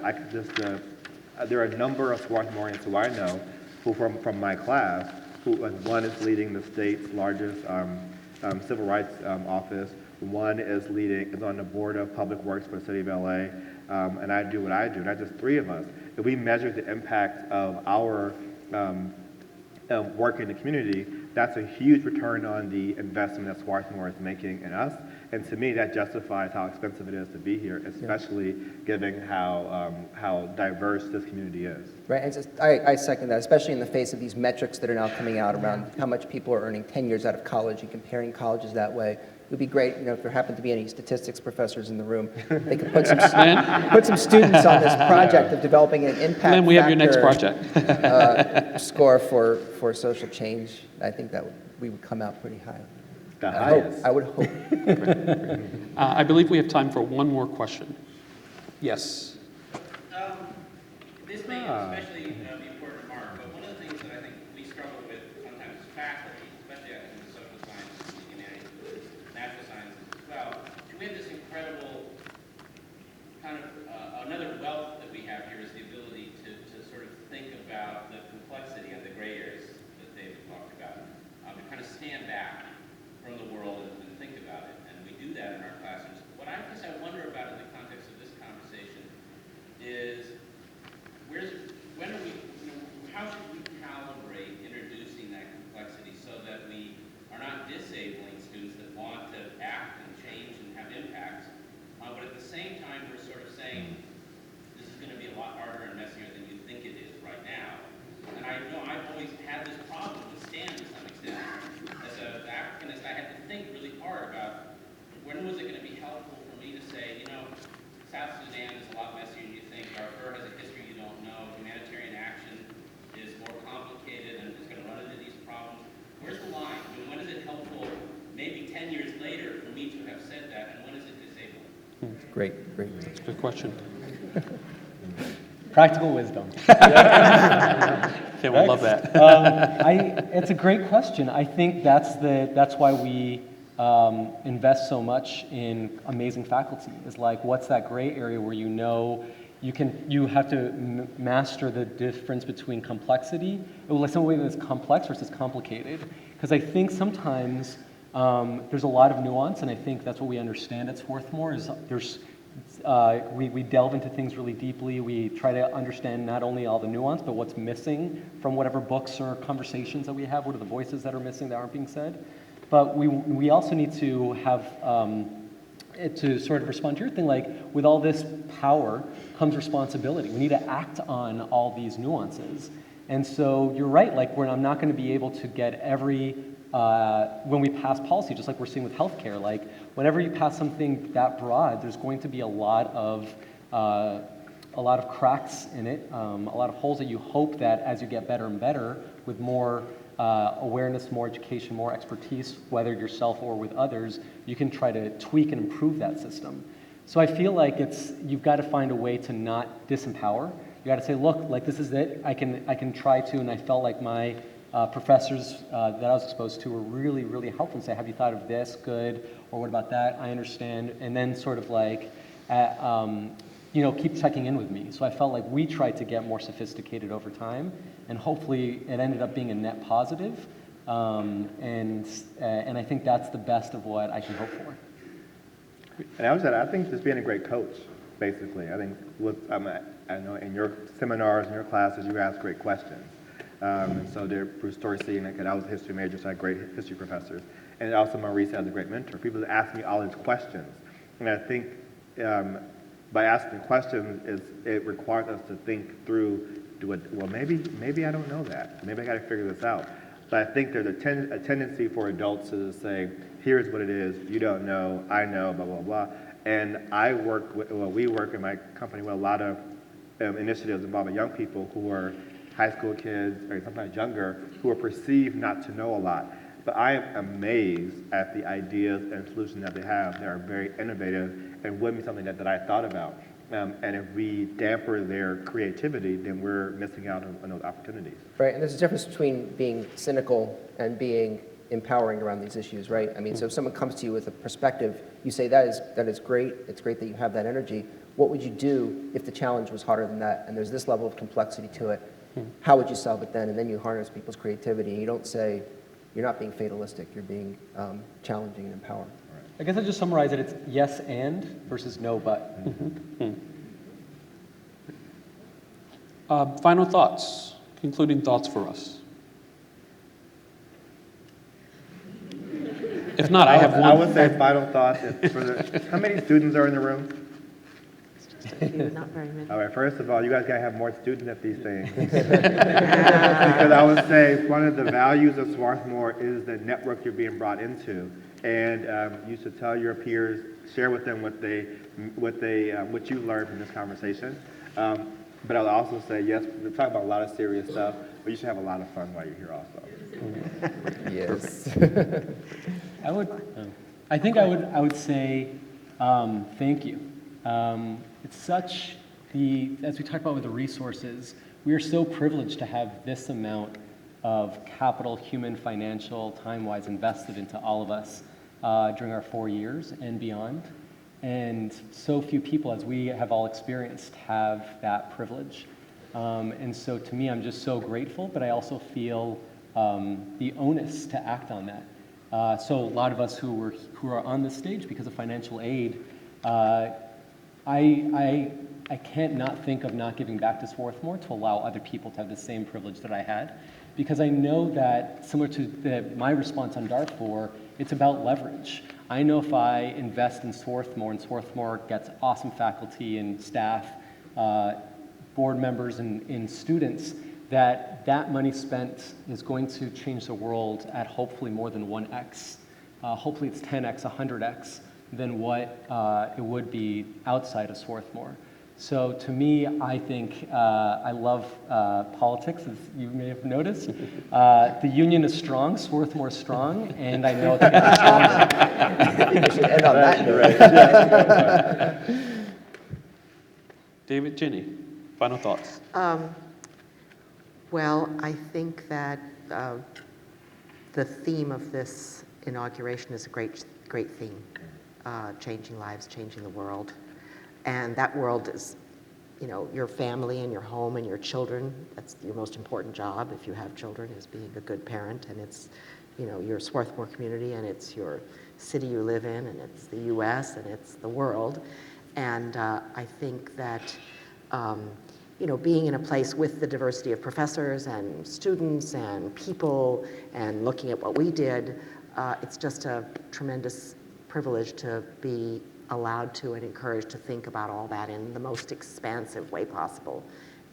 are a number of Swarthmorians who I know who from my class, one is leading the state's largest civil rights office, one is on the board of public works for the city of LA, and I do what I do, not just three of us. If we measure the impact of our work in the community, that's a huge return on the investment that Swarthmore is making in us. And to me, that justifies how expensive it is to be here, especially given how diverse this community is. Right, and I second that, especially in the face of these metrics that are now coming out around how much people are earning 10 years out of college and comparing colleges that way. It would be great, if there happened to be any statistics professors in the room, they could put some students on this project of developing an impact Then we have your next factor, project. score for social change. I think that we would come out pretty high. The highest. I would hope. I believe we have time for one more question. Yes. This may especially be important to Mark, but one of the things that I think we struggle with sometimes as faculty, especially in the social sciences, the humanities, natural sciences as well, we have this incredible kind of another wealth that we have here is the ability to sort of think about the complexity and the gray areas that David talked about, to kind of stand back from the world and think about it, and we do that in our classrooms. What I guess I wonder about in the context of this conversation is how should we calibrate introducing that complexity so that we are not disabling students that want to act and change and have impacts, but at the same time we're sort of saying this is going to be a lot harder and messier than you think it is right now. And I know I've always had this problem with Stan to some extent. As an Africanist, I had to think really hard about when was it going to be helpful for me to say, South Sudan is a lot messier than you think, Darfur has a history you don't know, humanitarian action is more complicated and is going to run into these problems. Where's the line? When is it helpful, maybe 10 years later, for me to have said that, and when is it disabling? Great. That's a good question. Practical wisdom. Okay, we'll love that. It's a great question. I think that's why we invest so much in amazing faculty. Is like, what's that gray area where you have to master the difference between complexity, like something that's complex versus complicated. Because I think sometimes there's a lot of nuance, and I think that's what we understand at Swarthmore is we delve into things really deeply. We try to understand not only all the nuance, but what's missing from whatever books or conversations that we have. What are the voices that are missing that aren't being said? But we also need to have to sort of respond to your thing, like with all this power comes responsibility. We need to act on all these nuances. And so you're right, like I'm not going to be able to get every, when we pass policy, just like we're seeing with healthcare, like whenever you pass something that broad, there's going to be a lot of cracks in it, a lot of holes that you hope that as you get better and better with more awareness, more education, more expertise, whether yourself or with others, you can try to tweak and improve that system. So I feel like you've got to find a way to not disempower. You got to say, look, like this is it. I can try to, and I felt like my professors that I was exposed to were really, really helpful and say, have you thought of this? Good. Or what about that? I understand. And then sort of like, keep checking in with me. So I felt like we tried to get more sophisticated over time, and hopefully it ended up being a net positive. And I think that's the best of what I can hope for. And I would say, I think just being a great coach, basically. I think I know in your seminars, in your classes, you ask great questions. And so there, Bruce Dorsey, and I was a history major, so I had great history professors. And also Maurice as a great mentor. People ask me all these questions. And I think by asking questions, it requires us to think through, well, maybe I don't know that. Maybe I got to figure this out. But I think there's a tendency for adults to say, here's what it is, you don't know, I know, blah, blah, blah. And we work in my company with a lot of initiatives involving young people who are high school kids, or sometimes younger, who are perceived not to know a lot. But I am amazed at the ideas and solutions that they have. They are very innovative and wouldn't be something that I thought about. And if we damper their creativity, then we're missing out on those opportunities. Right, and there's a difference between being cynical and being empowering around these issues, right? I mean, so if someone comes to you with a perspective, you say that is great, it's great that you have that energy. What would you do if the challenge was harder than that and there's this level of complexity to it? How would you solve it then? And then you harness people's creativity. And you don't say, you're not being fatalistic, you're being challenging and empowering. I guess I just summarize it, it's yes and versus no but. Final thoughts, concluding thoughts for us. If not, I have one. I would say final thoughts. How many students are in the room? Not very many. All right, first of all, you guys gotta have more students at these things. Because I would say one of the values of Swarthmore is the network you're being brought into. And you should tell your peers, share with them what you learned from this conversation. But I'll also say, yes, we're talking about a lot of serious stuff, but you should have a lot of fun while you're here also. Yes. I would say thank you. It's such as we talked about with the resources, we are so privileged to have this amount of capital, human, financial, time-wise invested into all of us during our 4 years and beyond. And so few people, as we have all experienced, have that privilege. And so to me, I'm just so grateful, but I also feel the onus to act on that. So a lot of us who are on this stage because of financial aid, I can't not think of not giving back to Swarthmore to allow other people to have the same privilege that I had. Because I know that, similar to my response on Darfur, it's about leverage. I know if I invest in Swarthmore, and Swarthmore gets awesome faculty and staff, board members and students, that money spent is going to change the world at hopefully more than 1x. Hopefully it's 10x, 100x than what it would be outside of Swarthmore. So to me, I think I love politics, as you may have noticed. The union is strong, Swarthmore is strong, and I know it's getting stronger. I think we should end on that note. David, Ginny, final thoughts. Well, I think that the theme of this inauguration is a great theme. Changing lives, changing the world. And that world is, your family and your home and your children. That's your most important job if you have children, is being a good parent. And it's, your Swarthmore community, and it's your city you live in, and it's the U.S., and it's the world. And I think that, being in a place with the diversity of professors and students and people and looking at what we did, it's just a tremendous privilege to be allowed to and encouraged to think about all that in the most expansive way possible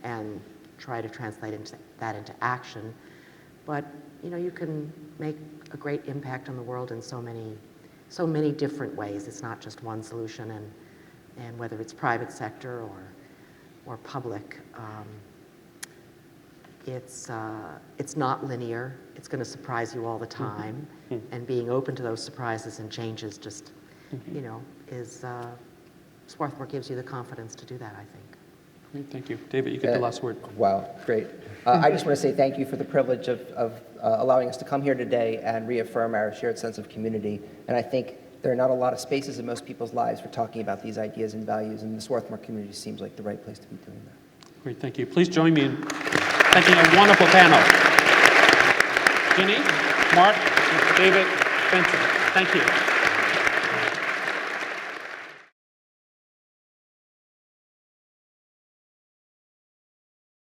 and try to translate that into action. But you can make a great impact on the world in so many different ways. It's not just one solution, and whether it's private sector or public, it's not linear. It's going to surprise you all the time, and being open to those surprises and changes just is Swarthmore gives you the confidence to do that, I think. Great, thank you. David, you get the last word. Wow, great. I just want to say thank you for the privilege of allowing us to come here today and reaffirm our shared sense of community. And I think there are not a lot of spaces in most people's lives for talking about these ideas and values, and the Swarthmore community seems like the right place to be doing that. Great, thank you. Please join me in thanking a wonderful panel. Ginny? Mark, David, Vincent, thank you.